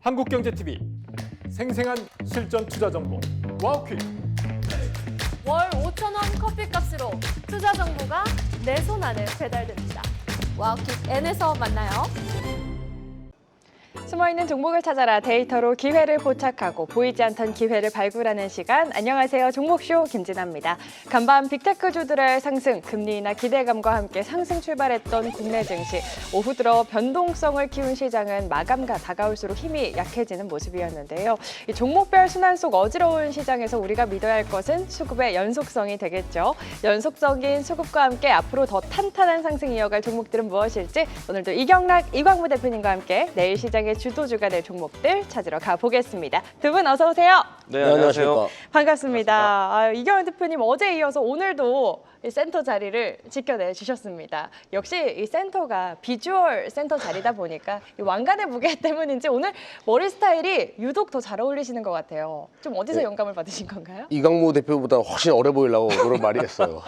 한국경제TV 생생한 실전 투자 정보 와우퀴. 월 5,000원 커피값으로 투자 정보가 내 손 안에 배달됩니다. 와우킥 N에서 만나요. 숨어있는 종목을 찾아라. 데이터로 기회를 포착하고 보이지 않던 기회를 발굴하는 시간. 안녕하세요. 종목쇼 김진아입니다. 간밤 빅테크주들의 상승, 금리나 기대감과 함께 상승 출발했던 국내 증시. 오후 들어 변동성을 키운 시장은 마감과 다가올수록 힘이 약해지는 모습이었는데요. 이 종목별 순환 속 어지러운 시장에서 우리가 믿어야 할 것은 수급의 연속성이 되겠죠. 연속적인 수급과 함께 앞으로 더 탄탄한 상승 이어갈 종목들은 무엇일지 오늘도 이경락, 이광무 대표님과 함께 내일 시장의 주도주가 될 종목들 찾으러 가보겠습니다. 두 분 어서 오세요. 네, 안녕하세요. 반갑습니다. 이경락 대표님 어제 이어서 오늘도 이 센터 자리를 지켜내 주셨습니다. 역시 이 센터가 비주얼 센터 자리다 보니까 이 왕관의 무게 때문인지 오늘 머리 스타일이 유독 더 잘 어울리시는 것 같아요. 좀 어디서 영감을 받으신 건가요? 이광무 대표보다 훨씬 어려 보이려고 노력 많이 했어요.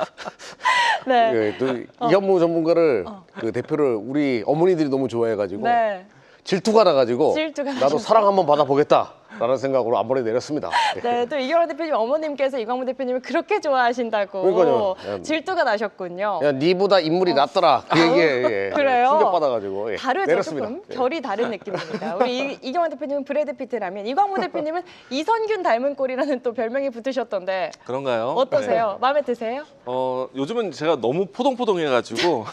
네. 네, 또 이광무 전문가를 그 대표를 우리 어머니들이 너무 좋아해가지고 네. 질투가 나가지고 질투가 나도 나셔서. 사랑 한번 받아보겠다라는 생각으로 앞머리 내렸습니다. 네, 또 이경락 대표님 어머님께서 이광무 대표님을 그렇게 좋아하신다고 그러니까요. 질투가 나셨군요. 야, 니보다 인물이 낫더라. 그 얘기에 그래요? 충격받아가지고 다르죠, 내렸습니다. 조금. 예. 결이 다른 느낌입니다. 우리 이경락 대표님은 브래드 피트라면 이광무 대표님은 이선균 닮은 꼴이라는 또 별명이 붙으셨던데 그런가요? 어떠세요? 마음에 드세요? 요즘은 제가 너무 포동포동해가지고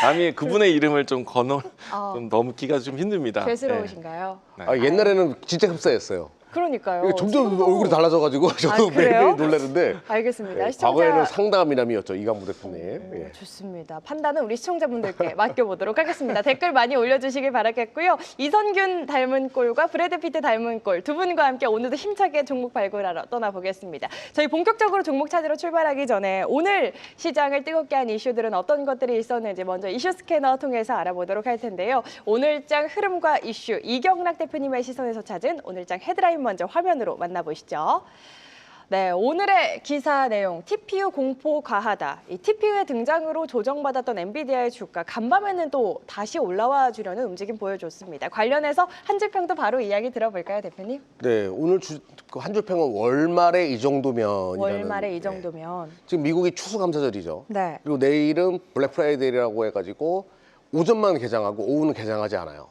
감히 그분의 이름을 좀 좀 넘기가 좀 힘듭니다. 죄스러우신가요? 아, 옛날에는 진짜 흡사했어요. 그러니까요. 이게 점점 지금도- 얼굴이 달라져가지고 저도 그래요? 매일 놀라는데 알겠습니다. 예, 시청자 과거에는 상당한 미남이었죠, 이광무 대표님. 예. 좋습니다. 판단은 우리 시청자분들께 맡겨보도록 하겠습니다. 댓글 많이 올려주시길 바라겠고요. 이선균 닮은 꼴과 브래드 피트 닮은 꼴 두 분과 함께 오늘도 힘차게 종목 발굴하러 떠나보겠습니다. 저희 본격적으로 종목 찾으러 출발하기 전에 오늘 시장을 뜨겁게 한 이슈들은 어떤 것들이 있었는지 먼저 이슈 스캐너 통해서 알아보도록 할 텐데요. 오늘장 흐름과 이슈, 이경락 대표님의 시선에서 찾은 오늘장 헤드라인 먼저 화면으로 만나보시죠. 네, 오늘의 기사 내용, TPU 공포 과하다. 이 TPU의 등장으로 조정받았던 엔비디아의 주가, 간밤에는 또 다시 올라와 주려는 움직임 보여줬습니다. 관련해서 한 줄 평도 바로 이야기 들어볼까요, 대표님? 네, 오늘 한 줄 평은 월말에 이 정도면. 월말에 이 정도면. 지금 미국이 추수감사절이죠. 네. 그리고 내일은 블랙 프라이데이라고 해가지고 오전만 개장하고 오후는 개장하지 않아요.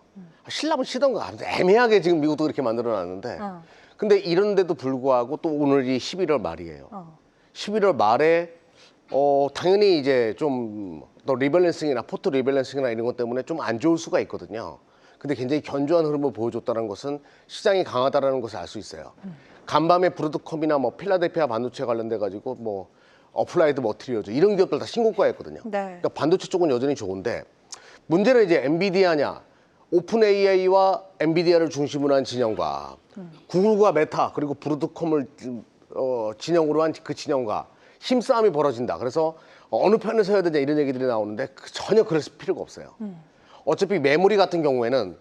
쉬려면 쉬던가. 애매하게 지금 미국도 그렇게 만들어놨는데. 근데 이런데도 불구하고 또 오늘이 11월 말이에요. 11월 말에 당연히 이제 좀 더 리밸런싱이나 포트 리밸런싱이나 이런 것 때문에 좀 안 좋을 수가 있거든요. 근데 굉장히 견조한 흐름을 보여줬다는 것은 시장이 강하다라는 것을 알 수 있어요. 간밤에 브로드컴이나 뭐 필라델피아 반도체 관련돼 가지고 뭐 어플라이드 머티리얼즈 이런 기업들 다 신고가였거든요. 네. 그러니까 반도체 쪽은 여전히 좋은데 문제는 이제 엔비디아냐, 오픈 AI와 엔비디아를 중심으로 한 진영과 구글과 메타 그리고 브로드컴을 진영으로 한 그 진영과 힘싸움이 벌어진다. 그래서 어느 편에 서야 되냐 이런 얘기들이 나오는데 전혀 그럴 필요가 없어요. 어차피 메모리 같은 경우에는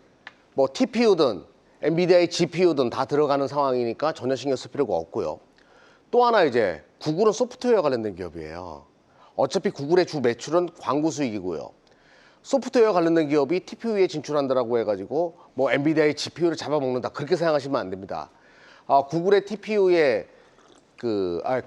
뭐 TPU든 엔비디아의 GPU든 다 들어가는 상황이니까 전혀 신경 쓸 필요가 없고요. 또 하나 이제 구글은 소프트웨어 관련된 기업이에요. 어차피 구글의 주 매출은 광고 수익이고요. 소프트웨어 관련된 기업이 TPU에 진출한다라고 해가지고 뭐 엔비디아의 GPU를 잡아먹는다 그렇게 생각하시면 안 됩니다. 구글의 TPU에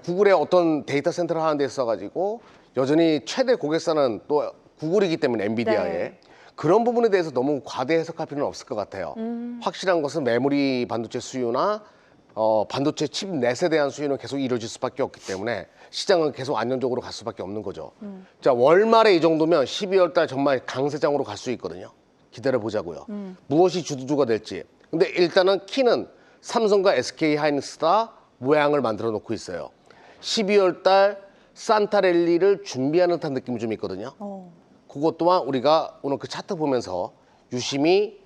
구글의 어떤 데이터 센터를 하는 데 있어가지고 여전히 최대 고객사는 또 구글이기 때문에 엔비디아에 네. 그런 부분에 대해서 너무 과대 해석할 필요는 없을 것 같아요. 확실한 것은 메모리 반도체 수요나 반도체 칩 넷에 대한 수요는 계속 이루어질 수밖에 없기 때문에 시장은 계속 안정적으로 갈 수밖에 없는 거죠. 자, 월말에 이 정도면 12월 달 정말 강세장으로 갈 수 있거든요. 기다려 보자고요. 무엇이 주도주가 될지. 근데 일단은 키는 삼성과 SK 하이닉스가 모양을 만들어 놓고 있어요. 12월 달 산타랠리를 준비하는 듯한 느낌이 좀 있거든요. 그것 또한 우리가 오늘 그 차트 보면서 유심히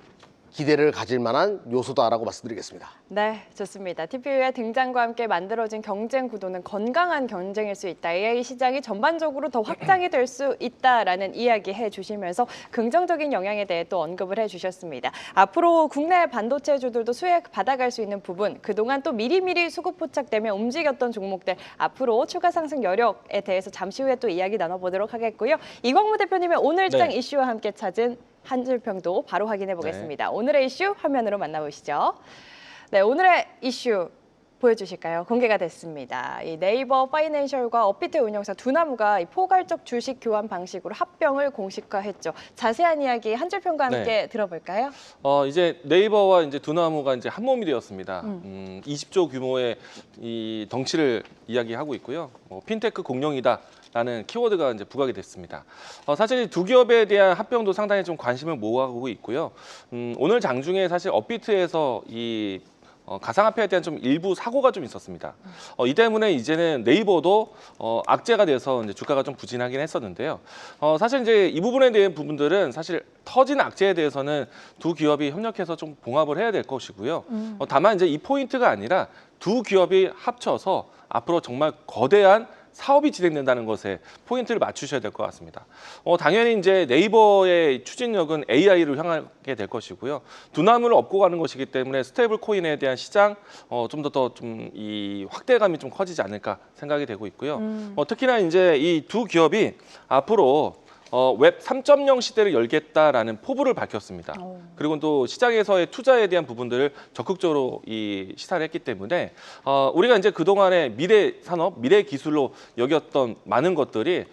기대를 가질 만한 요소다라고 말씀드리겠습니다. 네, 좋습니다. TPU의 등장과 함께 만들어진 경쟁 구도는 건강한 경쟁일 수 있다. AI 시장이 전반적으로 더 확장이 될 수 있다라는 이야기 해주시면서 긍정적인 영향에 대해 또 언급을 해주셨습니다. 앞으로 국내 반도체주들도 수혜 받아갈 수 있는 부분, 그동안 또 미리미리 수급 포착되며 움직였던 종목들, 앞으로 추가 상승 여력에 대해서 잠시 후에 또 이야기 나눠보도록 하겠고요. 이광무 대표님의 오늘장 네. 이슈와 함께 찾은 한 줄 평도 바로 확인해 보겠습니다. 오늘의 이슈 화면으로 만나보시죠. 네, 오늘의 이슈 보여주실까요? 공개가 됐습니다. 이 네이버 파이낸셜과 업비트 운영사 두나무가 이 포괄적 주식 교환 방식으로 합병을 공식화했죠. 자세한 이야기 한 줄 평과 함께 들어볼까요? 이제 네이버와 이제 두나무가 이제 한 몸이 되었습니다. 20조 규모의 이 덩치를 이야기하고 있고요. 핀테크 공룡이다라는 키워드가 이제 부각이 됐습니다. 사실 이 두 기업에 대한 합병도 상당히 좀 관심을 모으고 있고요. 오늘 장중에 사실 업비트에서 이 가상화폐에 대한 좀 일부 사고가 좀 있었습니다. 이 때문에 이제는 네이버도 악재가 돼서 이제 주가가 좀 부진하긴 했었는데요. 사실 이제 이 부분에 대한 부분들은 사실 터진 악재에 대해서는 두 기업이 협력해서 좀 봉합을 해야 될 것이고요. 다만 이제 이 포인트가 아니라 두 기업이 합쳐서 앞으로 정말 거대한 사업이 진행된다는 것에 포인트를 맞추셔야 될 것 같습니다. 당연히 이제 네이버의 추진력은 AI로 향하게 될 것이고요. 두나무를 업고 가는 것이기 때문에 스테이블 코인에 대한 시장 좀 더 좀 이 확대감이 좀 커지지 않을까 생각이 되고 있고요. 특히나 이제 이 두 기업이 앞으로 웹 3.0 시대를 열겠다라는 포부를 밝혔습니다. 그리고 또 시장에서의 투자에 대한 부분들을 적극적으로 이 시사를 했기 때문에 우리가 이제 그동안의 미래 산업, 미래 기술로 여겼던 많은 것들이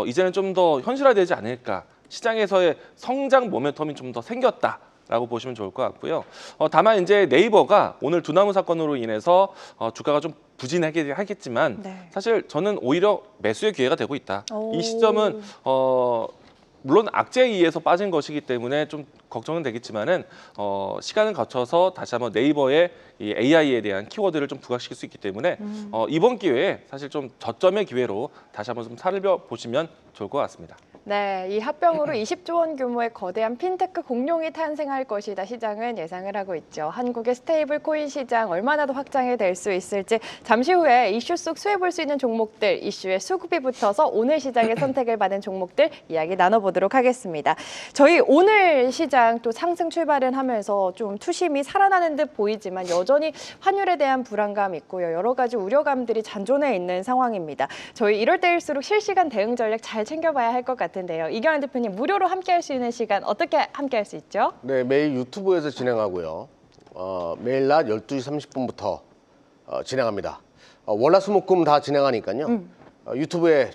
이제는 좀 더 현실화되지 않을까. 시장에서의 성장 모멘텀이 좀 더 생겼다라고 보시면 좋을 것 같고요. 다만 이제 네이버가 오늘 두나무 사건으로 인해서 주가가 좀 부진하긴 하겠지만 사실 저는 오히려 매수의 기회가 되고 있다. 이 시점은 물론 악재에 의해서 빠진 것이기 때문에 좀 걱정은 되겠지만은 시간을 거쳐서 다시 한번 네이버의 이 AI에 대한 키워드를 좀 부각시킬 수 있기 때문에 이번 기회에 사실 좀 저점의 기회로 다시 한번 좀 살펴보시면 좋을 것 같습니다. 네, 이 합병으로 20조 원 규모의 거대한 핀테크 공룡이 탄생할 것이다 시장은 예상을 하고 있죠. 한국의 스테이블 코인 시장 얼마나 더 확장이 될 수 있을지 잠시 후에 이슈 속 수혜볼 수 있는 종목들, 이슈의 수급이 붙어서 오늘 시장의 선택을 받은 종목들 이야기 나눠보도록 하겠습니다. 저희 오늘 시장 또 상승 출발은 하면서 좀 투심이 살아나는 듯 보이지만 여전히 환율에 대한 불안감 있고요. 여러 가지 우려감들이 잔존해 있는 상황입니다. 저희 이럴 때일수록 실시간 대응 전략 잘 챙겨봐야 할 것 같은데요. 이경환 대표님 무료로 함께할 수 있는 시간 어떻게 함께할 수 있죠? 네, 매일 유튜브에서 진행하고요. 매일 낮 12시 30분부터 진행합니다. 월화수목금 다 진행하니까요. 유튜브에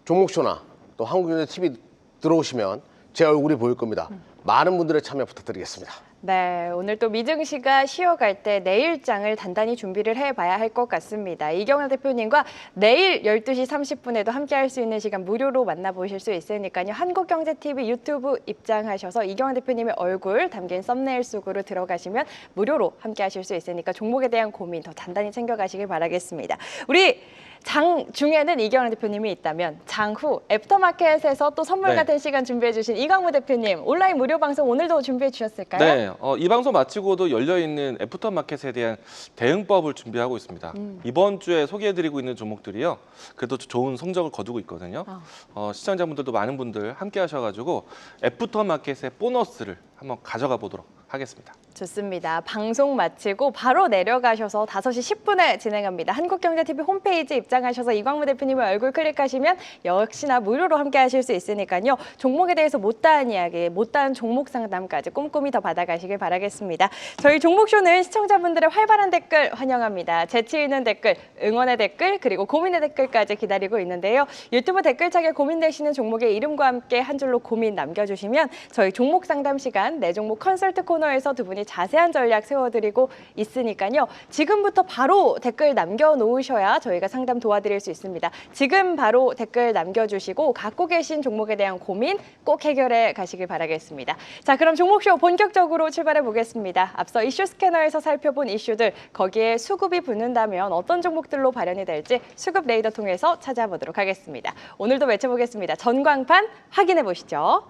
종목쇼나 또 한국경제TV 들어오시면 제 얼굴이 보일 겁니다. 많은 분들의 참여 부탁드리겠습니다. 네, 오늘 또 미증시가 쉬어갈 때 내일장을 단단히 준비를 해봐야 할 것 같습니다. 이경환 대표님과 내일 12시 30분에도 함께할 수 있는 시간 무료로 만나보실 수 있으니까요. 한국경제TV 유튜브 입장하셔서 이경환 대표님의 얼굴 담긴 썸네일 속으로 들어가시면 무료로 함께하실 수 있으니까 종목에 대한 고민 더 단단히 챙겨가시길 바라겠습니다. 우리 장 중에는 이경환 대표님이 있다면 장 후 애프터마켓에서 또 선물 같은 시간 준비해 주신 이광무 대표님 온라인 무료 방송 오늘도 준비해 주셨을까요? 네, 이 방송 마치고도 열려있는 애프터마켓에 대한 대응법을 준비하고 있습니다. 이번 주에 소개해드리고 있는 종목들이요. 그래도 좋은 성적을 거두고 있거든요. 시청자분들도 많은 분들 함께 하셔가지고 애프터마켓의 보너스를 한번 가져가 보도록 하겠습니다. 좋습니다. 방송 마치고 바로 내려가셔서 5시 10분에 진행합니다. 한국경제TV 홈페이지 입장하셔서 이광무 대표님의 얼굴 클릭하시면 역시나 무료로 함께 하실 수 있으니까요. 종목에 대해서 못다한 이야기, 못다한 종목 상담까지 꼼꼼히 더 받아가시길 바라겠습니다. 저희 종목쇼는 시청자분들의 활발한 댓글 환영합니다. 재치 있는 댓글, 응원의 댓글, 그리고 고민의 댓글까지 기다리고 있는데요. 유튜브 댓글창에 고민되시는 종목의 이름과 함께 한 줄로 고민 남겨주시면 저희 종목 상담 시간, 내 종목 컨설트 코너에서 두 분이 자세한 전략 세워드리고 있으니까요. 지금부터 바로 댓글 남겨놓으셔야 저희가 상담 도와드릴 수 있습니다. 지금 바로 댓글 남겨주시고 갖고 계신 종목에 대한 고민 꼭 해결해 가시길 바라겠습니다. 자, 그럼 종목쇼 본격적으로 출발해 보겠습니다. 앞서 이슈 스캐너에서 살펴본 이슈들, 거기에 수급이 붙는다면 어떤 종목들로 발현이 될지 수급 레이더 통해서 찾아보도록 하겠습니다. 오늘도 외쳐보겠습니다. 전광판 확인해 보시죠.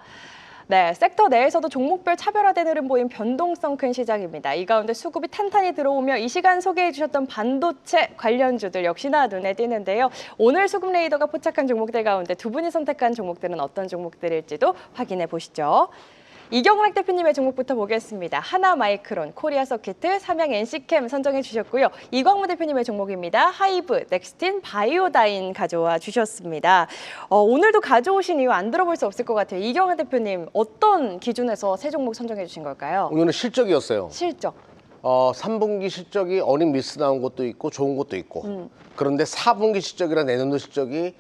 네, 섹터 내에서도 종목별 차별화된 흐름 보인 변동성 큰 시장입니다. 이 가운데 수급이 탄탄히 들어오며 이 시간 소개해 주셨던 반도체 관련주들 역시나 눈에 띄는데요. 오늘 수급 레이더가 포착한 종목들 가운데 두 분이 선택한 종목들은 어떤 종목들일지도 확인해 보시죠. 이경락 대표님의 종목부터 보겠습니다. 하나마이크론, 코리아서키트, 삼양 NC캠 선정해 주셨고요. 이광무 대표님의 종목입니다. 하이브, 넥스틴, 바이오다인 가져와 주셨습니다. 오늘도 가져오신 이유 안 들어볼 수 없을 것 같아요. 이경락 대표님 어떤 기준에서 세 종목 선정해 주신 걸까요? 오늘은 실적이었어요. 실적. 3분기 실적이 어닝 미스 나온 것도 있고 좋은 것도 있고 그런데 4분기 실적이랑 내년도 실적이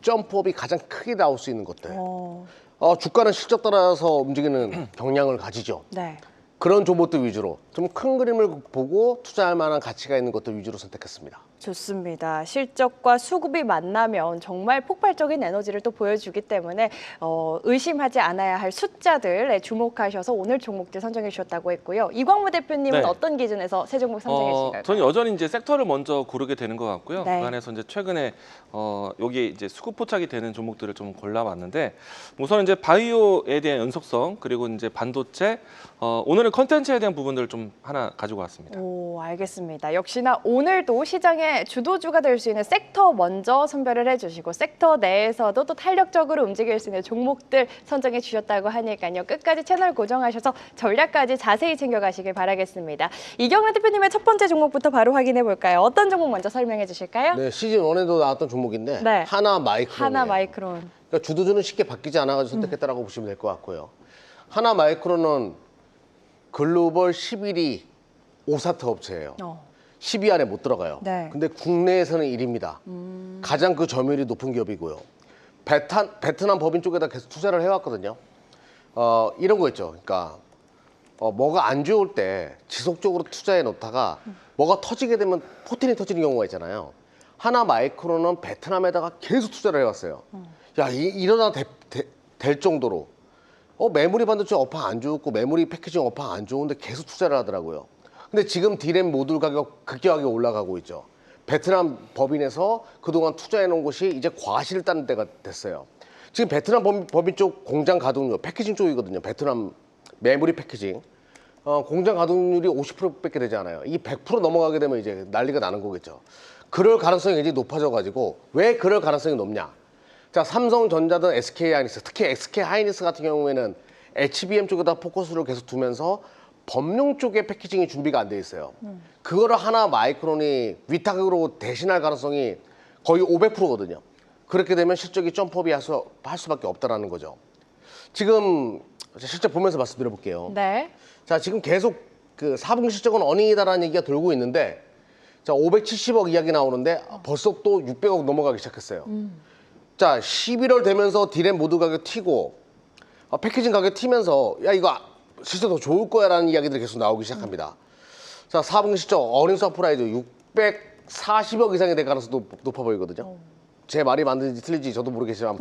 점프업이 가장 크게 나올 수 있는 것들. 주가는 실적 따라서 움직이는 경향을 가지죠. 네. 그런 종목들 위주로 좀 큰 그림을 보고 투자할 만한 가치가 있는 것들 위주로 선택했습니다. 좋습니다. 실적과 수급이 만나면 정말 폭발적인 에너지를 또 보여주기 때문에 의심하지 않아야 할 숫자들에 주목하셔서 오늘 종목들 선정해 주셨다고 했고요. 이광무 대표님은 네. 어떤 기준에서 세 종목 선정해 주신 걸까요? 저는 여전히 이제 섹터를 먼저 고르게 되는 것 같고요. 네. 그 안에서 이제 최근에 여기 이제 수급 포착이 되는 종목들을 좀 골라봤는데 우선 이제 바이오에 대한 연속성 그리고 이제 반도체 오늘은 컨텐츠에 대한 부분들을 좀 하나 가지고 왔습니다. 오, 알겠습니다. 역시나 오늘도 시장의 주도주가 될 수 있는 섹터 먼저 선별을 해주시고 섹터 내에서도 또 탄력적으로 움직일 수 있는 종목들 선정해 주셨다고 하니까요. 끝까지 채널 고정하셔서 전략까지 자세히 챙겨가시길 바라겠습니다. 이경란 대표님의 첫 번째 종목부터 바로 확인해 볼까요? 어떤 종목 먼저 설명해 주실까요? 네, 시즌 1에도 나왔던 종목인데 네. 하나마이크론. 하나마이크론. 그러니까 주도주는 쉽게 바뀌지 않아가지고 선택했다라고 보시면 될 것 같고요. 하나마이크론은 글로벌 11위 오사트 업체예요. 10위 안에 못 들어가요. 네. 근데 국내에서는 1위입니다. 가장 그 점유율이 높은 기업이고요. 베트남 법인 쪽에다 계속 투자를 해왔거든요. 이런 거 있죠. 그러니까 뭐가 안 좋을 때 지속적으로 투자해 놓다가 뭐가 터지게 되면 포텐이 터지는 경우가 있잖아요. 하나마이크론은 베트남에다가 계속 투자를 해왔어요. 야, 이러다 될 정도로 메모리 반도체 업황 안 좋고 메모리 패키징 업황 안 좋은데 계속 투자를 하더라고요. 근데 지금 D램 모듈 가격 급격하게 올라가고 있죠. 베트남 법인에서 그동안 투자해 놓은 곳이 이제 과실을 따는 때가 됐어요. 지금 베트남 법인 쪽 공장 가동률, 패키징 쪽이거든요. 베트남 메모리 패키징. 공장 가동률이 50%밖에 되지 않아요. 이게 100% 넘어가게 되면 이제 난리가 나는 거겠죠. 그럴 가능성이 굉장히 높아져가지고 왜 그럴 가능성이 높냐? 자, 삼성전자든 SK하이닉스, 특히 SK하이닉스 같은 경우에는 HBM 쪽에다 포커스를 계속 두면서 범용 쪽에 패키징이 준비가 안 돼 있어요. 그거를 하나마이크론이 위탁으로 대신할 가능성이 거의 500%거든요. 그렇게 되면 실적이 점프업이 할 수밖에 없다라는 거죠. 지금 실적 보면서 말씀드려 볼게요. 네. 자, 지금 계속 그 4분기 실적은 어닝이다라는 얘기가 돌고 있는데 자, 570억 이야기 나오는데 벌써 또 600억 넘어가기 시작했어요. 자, 11월 되면서 D램 모듈 가격 튀고 패키징 가격 튀면서 야, 이거 실적 더 좋을 거야 라는 이야기들이 계속 나오기 시작합니다. 자, 4분기 실적 어닝 서프라이즈 640억 이상이 될 가능성도 높아 보이거든요. 제 말이 맞는지 틀린지 저도 모르겠지만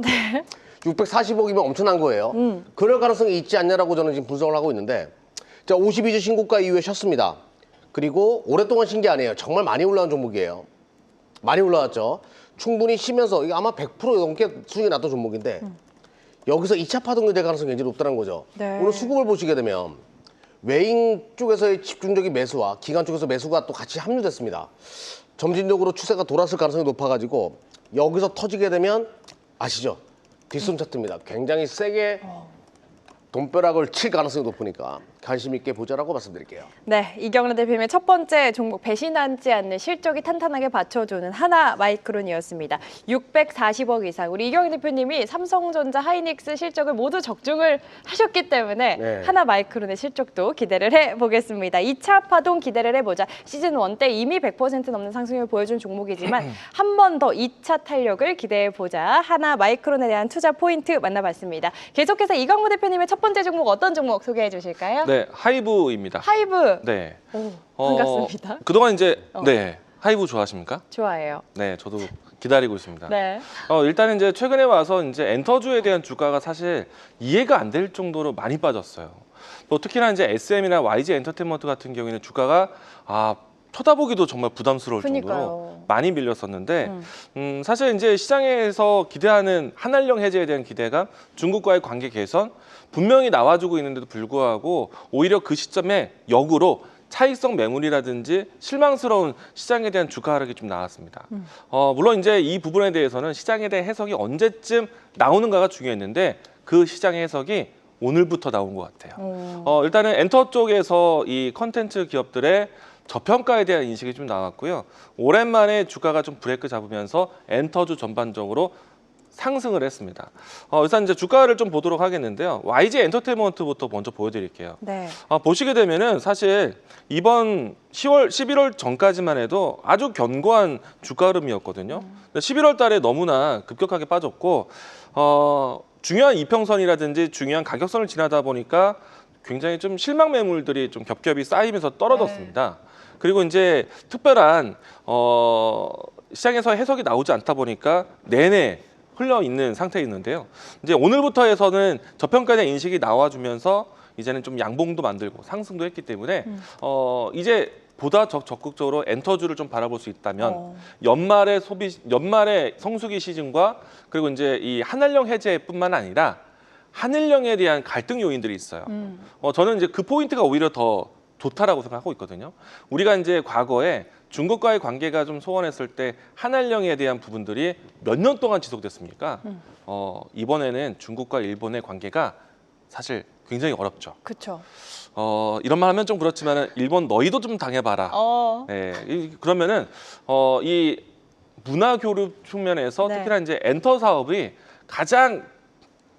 640억이면 엄청난 거예요. 그럴 가능성이 있지 않냐라고 저는 지금 분석을 하고 있는데 자, 52주 신고가 이후에 쉬었습니다. 그리고 오랫동안 쉰 게 아니에요. 정말 많이 올라온 종목이에요. 많이 올라왔죠. 충분히 쉬면서 이게 아마 100% 넘게 수익이 났던 종목인데 여기서 2차 파동이 될 가능성이 굉장히 높다는 거죠. 네. 오늘 수급을 보시게 되면 외인 쪽에서의 집중적인 매수와 기관 쪽에서 매수가 또 같이 합류됐습니다. 점진적으로 추세가 돌았을 가능성이 높아가지고 여기서 터지게 되면 아시죠? 뒷손 차트입니다. 굉장히 세게 돈벼락을 칠 가능성이 높으니까 관심 있게 보자라고 말씀드릴게요. 네, 이경란 대표님의 첫 번째 종목 배신하지 않는 실적이 탄탄하게 받쳐주는 하나마이크론이었습니다. 640억 이상. 우리 이경란 대표님이 삼성전자, 하이닉스 실적을 모두 적중을 하셨기 때문에 네. 하나마이크론의 실적도 기대를 해보겠습니다. 2차 파동 기대를 해보자. 시즌 1 때 이미 100% 넘는 상승률을 보여준 종목이지만 한 번 더 2차 탄력을 기대해보자. 하나마이크론에 대한 투자 포인트 만나봤습니다. 계속해서 이광무 대표님의 첫 번째 종목 어떤 종목 소개해 주실까요? 네, 하이브입니다. 하이브. 네. 오, 반갑습니다. 그동안 이제 네, 하이브 좋아하십니까? 좋아해요. 네, 저도 기다리고 있습니다. 네. 일단은 이제 최근에 와서 이제 엔터주에 대한 주가가 사실 이해가 안 될 정도로 많이 빠졌어요. 또 특히나 이제 SM이나 YG 엔터테인먼트 같은 경우에는 주가가 쳐다보기도 정말 부담스러울 정도로 그러니까요. 많이 밀렸었는데 사실 이제 시장에서 기대하는 한한령 해제에 대한 기대감, 중국과의 관계 개선 분명히 나와주고 있는데도 불구하고 오히려 그 시점에 역으로 차익성 매물이라든지 실망스러운 시장에 대한 주가 하락이 좀 나왔습니다. 물론 이제 이 부분에 대해서는 시장에 대한 해석이 언제쯤 나오는가가 중요했는데 그 시장의 해석이 오늘부터 나온 것 같아요. 일단은 엔터 쪽에서 이 컨텐츠 기업들의 저평가에 대한 인식이 좀 나왔고요. 오랜만에 주가가 좀 브레이크 잡으면서 엔터주 전반적으로 상승을 했습니다. 일단 이제 주가를 좀 보도록 하겠는데요. YG 엔터테인먼트부터 먼저 보여드릴게요. 네. 보시게 되면은 사실 이번 11월 전까지만 해도 아주 견고한 주가 흐름이었거든요. 11월 달에 너무나 급격하게 빠졌고 중요한 이평선이라든지 중요한 가격선을 지나다 보니까 굉장히 좀 실망 매물들이 좀 겹겹이 쌓이면서 떨어졌습니다. 그리고 이제 특별한 시장에서 해석이 나오지 않다 보니까 내내 흘러 있는 상태에 있는데요. 이제 오늘부터 해서는 저평가에 대한 인식이 나와주면서 이제는 좀 양봉도 만들고 상승도 했기 때문에 이제 보다 적극적으로 엔터주를 좀 바라볼 수 있다면 연말의 성수기 시즌과 그리고 이제 이 한한령 해제뿐만 아니라 한일령에 대한 갈등 요인들이 있어요. 저는 이제 그 포인트가 오히려 더 좋다라고 생각하고 있거든요. 우리가 이제 과거에 중국과의 관계가 좀 소원했을 때 한한령에 대한 부분들이 몇 년 동안 지속됐습니까? 이번에는 중국과 일본의 관계가 사실 굉장히 어렵죠. 그렇죠. 이런 말 하면 좀 그렇지만 일본 너희도 좀 당해봐라. 네, 그러면은 이 문화 교류 측면에서 네. 특히나 이제 엔터 사업이 가장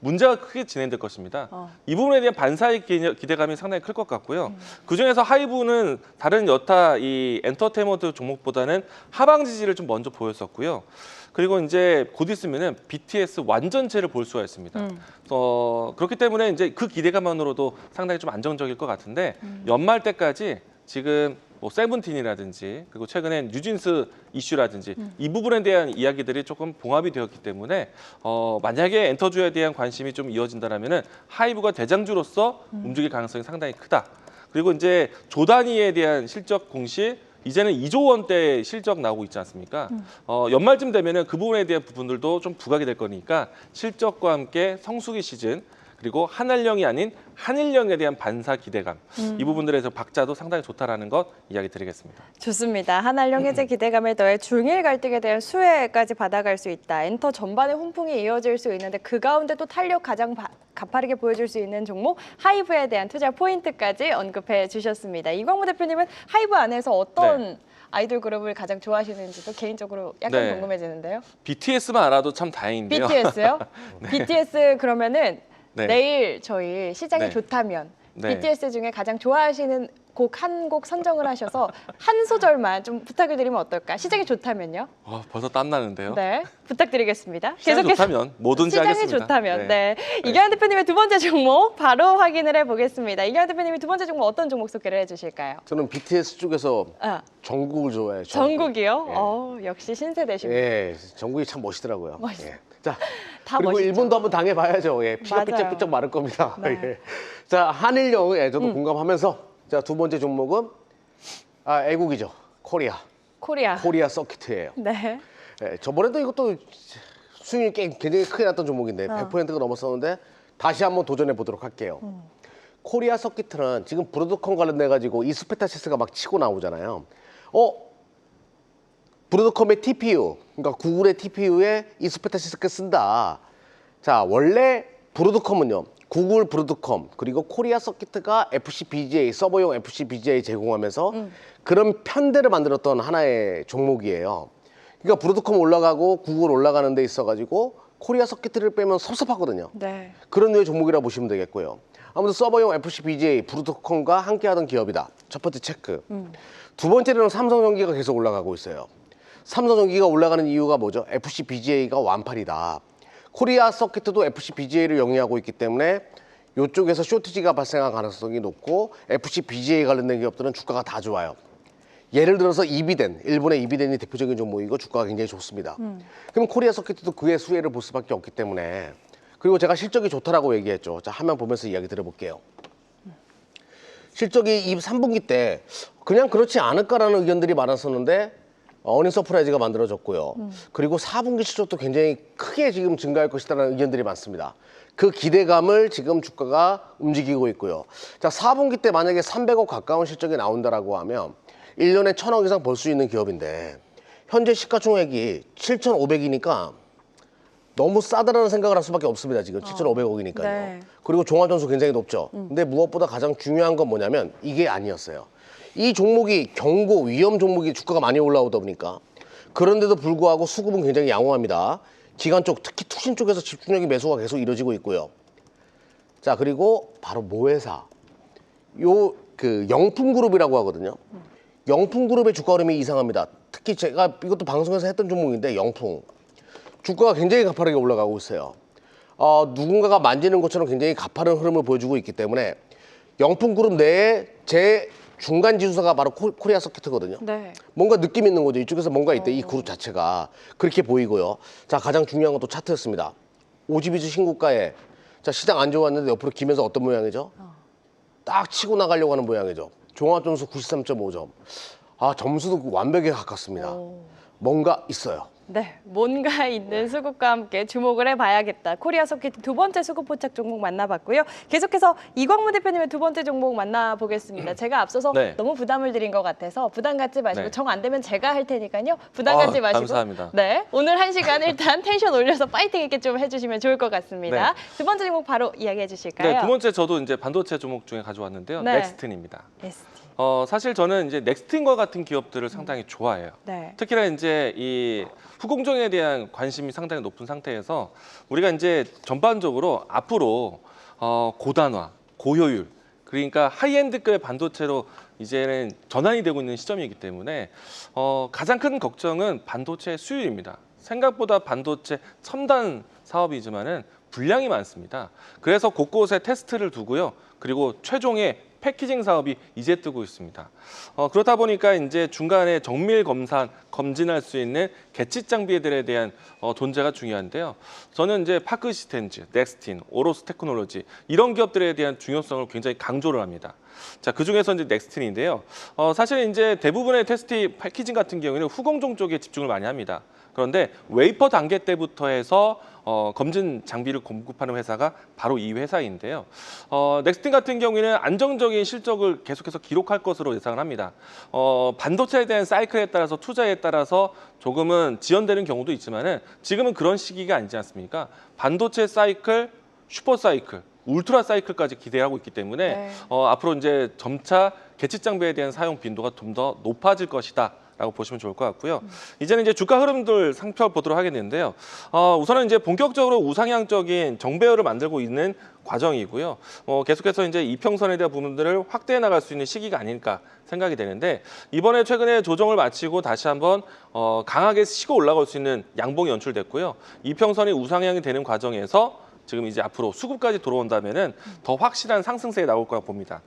문제가 크게 진행될 것입니다. 이 부분에 대한 반사의 기대감이 상당히 클 것 같고요. 그중에서 하이브는 다른 여타 이 엔터테인먼트 종목보다는 하방 지지를 좀 먼저 보였었고요. 그리고 이제 곧 있으면은 BTS 완전체를 볼 수가 있습니다. 그렇기 때문에 이제 그 기대감만으로도 상당히 좀 안정적일 것 같은데 연말 때까지 지금 뭐 세븐틴이라든지 그리고 최근엔 뉴진스 이슈라든지 이 부분에 대한 이야기들이 조금 봉합이 되었기 때문에 만약에 엔터주에 대한 관심이 좀 이어진다면은 하이브가 대장주로서 움직일 가능성이 상당히 크다. 그리고 이제 조단위에 대한 실적 공시 이제는 2조 원대 실적 나오고 있지 않습니까? 연말쯤 되면은 그 부분에 대한 부분들도 좀 부각이 될 거니까 실적과 함께 성수기 시즌 그리고 한한령이 아닌 한일령에 대한 반사 기대감 이 부분들에서 박자도 상당히 좋다라는 것 이야기 드리겠습니다. 좋습니다. 한한령 해제 기대감에 더해 중일 갈등에 대한 수혜까지 받아갈 수 있다. 엔터 전반의 훈풍이 이어질 수 있는데 그 가운데 또 탄력 가장 가파르게 보여줄 수 있는 종목 하이브에 대한 투자 포인트까지 언급해 주셨습니다. 이광무 대표님은 하이브 안에서 어떤 아이돌 그룹을 가장 좋아하시는지도 개인적으로 약간 궁금해지는데요. BTS만 알아도 참 다행인데요. BTS요? BTS 그러면은 네. 내일 저희 시장이 네. 좋다면 네. BTS 중에 가장 좋아하시는 곡 한 곡 선정을 하셔서 한 소절만 좀 부탁을 드리면 어떨까? 시장이 좋다면요? 벌써 땀 나는데요. 네, 부탁드리겠습니다. 시장이 좋다면 뭐든지 시장이 하겠습니다. 좋다면 네. 이경환 대표님의 두 번째 종목 바로 확인을 해보겠습니다. 이경환 대표님이 두 번째 종목 어떤 종목 소개를 해주실까요? 저는 BTS 쪽에서 정국을 좋아해요. 정국이요? 예. 역시 신세대십니다. 예, 정국이 참 멋있더라고요. 멋있- 예. 자, 다 그리고 멋있죠. 일본도 한번 당해봐야죠. 예, 피가 맞아요. 삐쩍삐쩍 마를 겁니다. 네. 예. 자, 한일령, 예, 저도 공감하면서 자, 두 번째 종목은 애국이죠. 코리아 서킷이에요. 네. 예, 저번에도 이것도 수익이 굉장히 크게 났던 종목인데 100%가 넘었었는데 다시 한번 도전해 보도록 할게요. 코리아 서킷은 지금 브로드컴 관련돼 가지고 이스페타시스가 막 치고 나오잖아요. 브로드컴의 TPU, 그러니까 구글의 TPU에 이스페타시스가 쓴다. 자, 원래 브로드컴은요. 구글 브로드컴 그리고 코리아 서킷가 FCBGA 서버용 FCBGA 제공하면서 그런 편대를 만들었던 하나의 종목이에요. 그러니까 브로드컴 올라가고 구글 올라가는 데 있어가지고 코리아 서킷을 빼면 섭섭하거든요. 네. 그런 류의 종목이라고 보시면 되겠고요. 아무튼 서버용 FCBGA 브로드컴과 함께하던 기업이다. 첫 번째 체크. 두 번째로는 삼성전기가 계속 올라가고 있어요. 삼성전기가 올라가는 이유가 뭐죠? FCBGA가 완판이다. 코리아 서킷도 FCBGA를 영위하고 있기 때문에 이쪽에서 쇼티지가 발생할 가능성이 높고 FCBGA 관련된 기업들은 주가가 다 좋아요. 예를 들어서 이비덴, 일본의 이비덴이 대표적인 종목이고 주가가 굉장히 좋습니다. 그럼 코리아 서킷도 그의 수혜를 볼 수밖에 없기 때문에 그리고 제가 실적이 좋다라고 얘기했죠. 자, 화면 보면서 이야기 들어볼게요. 실적이 이 3분기 때 그냥 그렇지 않을까라는 의견들이 많았었는데 어닝 서프라이즈가 만들어졌고요. 그리고 4분기 실적도 굉장히 크게 지금 증가할 것이라는 의견들이 많습니다. 그 기대감을 지금 주가가 움직이고 있고요. 자, 4분기 때 만약에 300억 가까운 실적이 나온다라고 하면 1년에 1,000억 이상 벌 수 있는 기업인데 현재 시가총액이 7,500이니까 너무 싸다라는 생각을 할 수밖에 없습니다. 지금 7,500억이니까요. 네. 그리고 종합점수 굉장히 높죠. 근데 무엇보다 가장 중요한 건 뭐냐면 이게 아니었어요. 이 종목이 경고 위험 종목이 주가가 많이 올라오다 보니까 그런데도 불구하고 수급은 굉장히 양호합니다. 기관 쪽, 특히 투신 쪽에서 집중력이 매수가 계속 이루어지고 있고요. 자, 그리고 바로 모회사. 요 그 영풍그룹이라고 하거든요. 영풍그룹의 주가 흐름이 이상합니다. 특히 제가 이것도 방송에서 했던 종목인데 영풍. 주가가 굉장히 가파르게 올라가고 있어요. 누군가가 만지는 것처럼 굉장히 가파른 흐름을 보여주고 있기 때문에 영풍그룹 내에 제 중간 지수사가 바로 코리아 서킷이거든요. 네. 뭔가 느낌 있는 거죠. 이쪽에서 뭔가 있대. 이 그룹 자체가 그렇게 보이고요. 자, 가장 중요한 건 또 차트였습니다. 오지비주 신고가에 자, 시장 안 좋았는데 옆으로 기면서 어떤 모양이죠? 딱 치고 나가려고 하는 모양이죠. 종합점수 93.5점. 아, 점수도 완벽에 가깝습니다. 뭔가 있어요. 네, 뭔가 있는 수급과 함께 주목을 해봐야겠다. 코리아 서킷 두 번째 수급 포착 종목 만나봤고요. 계속해서 이광무 대표님의 두 번째 종목 만나보겠습니다. 제가 앞서서 네. 너무 부담을 드린 것 같아서 부담 갖지 마시고 네. 정 안 되면 제가 할 테니까요. 부담 갖지 마시고. 감사합니다. 네, 오늘 한 시간 일단 텐션 올려서 파이팅 있게 좀 해주시면 좋을 것 같습니다. 네. 두 번째 종목 바로 이야기해 주실까요? 네, 두 번째 저도 이제 반도체 종목 중에 가져왔는데요. 네. 넥스틴입니다. ST. 사실 저는 이제 넥스틴과 같은 기업들을 상당히 좋아해요. 네. 특히나 이제 이 후공정에 대한 관심이 상당히 높은 상태에서 우리가 이제 전반적으로 앞으로 고단화, 고효율, 그러니까 하이엔드급의 반도체로 이제는 전환이 되고 있는 시점이기 때문에 가장 큰 걱정은 반도체 수율입니다. 생각보다 반도체 첨단 사업이지만은 분량이 많습니다. 그래서 곳곳에 테스트를 두고요. 그리고 최종의 패키징 사업이 이제 뜨고 있습니다. 그렇다 보니까 이제 중간에 정밀 검진할 수 있는 개치 장비들에 대한 존재가 중요한데요. 저는 이제 파크시스템즈, 넥스틴, 오로스 테크놀로지 이런 기업들에 대한 중요성을 굉장히 강조를 합니다. 자, 그 중에서 이제 넥스틴인데요. 사실 이제 대부분의 테스트 패키징 같은 경우에는 후공정 쪽에 집중을 많이 합니다. 그런데 웨이퍼 단계 때부터 해서 검진 장비를 공급하는 회사가 바로 이 회사인데요. 넥스틴 같은 경우에는 안정적인 실적을 계속해서 기록할 것으로 예상을 합니다. 반도체에 대한 사이클에 따라서 투자에 따라서 조금은 지연되는 경우도 있지만은 지금은 그런 시기가 아니지 않습니까? 반도체 사이클, 슈퍼 사이클, 울트라 사이클까지 기대하고 있기 때문에 네. 앞으로 이제 점차 개치 장비에 대한 사용 빈도가 좀 더 높아질 것이다. 라고 보시면 좋을 것 같고요. 이제는 이제 주가 흐름들 살펴보도록 하겠는데요. 우선은 이제 본격적으로 우상향적인 정배열을 만들고 있는 과정이고요. 계속해서 이제 이평선에 대한 부분들을 확대해 나갈 수 있는 시기가 아닐까 생각이 되는데 이번에 최근에 조정을 마치고 다시 한번 강하게 치고 올라갈 수 있는 양봉이 연출됐고요. 이평선이 우상향이 되는 과정에서 지금 이제 앞으로 수급까지 들어온다면은 더 확실한 상승세에 나올 거라고 봅니다.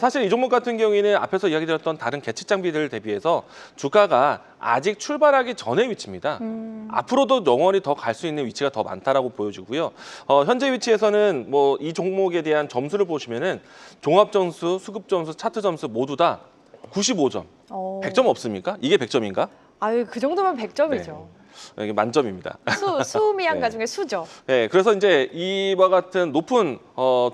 사실 이 종목 같은 경우에는 앞에서 이야기드렸던 다른 개치 장비들 대비해서 주가가 아직 출발하기 전의 위치입니다. 앞으로도 영원히 더 갈 수 있는 위치가 더 많다라고 보여지고요. 현재 위치에서는 뭐 이 종목에 대한 점수를 보시면은 종합 점수, 수급 점수, 차트 점수 모두 다 95점. 100점 없습니까? 이게 100점인가? 아유, 그 정도면 100점이죠. 이게 만점입니다. 수미양가 네. 중에 수죠. 네, 그래서 이제 이와 같은 높은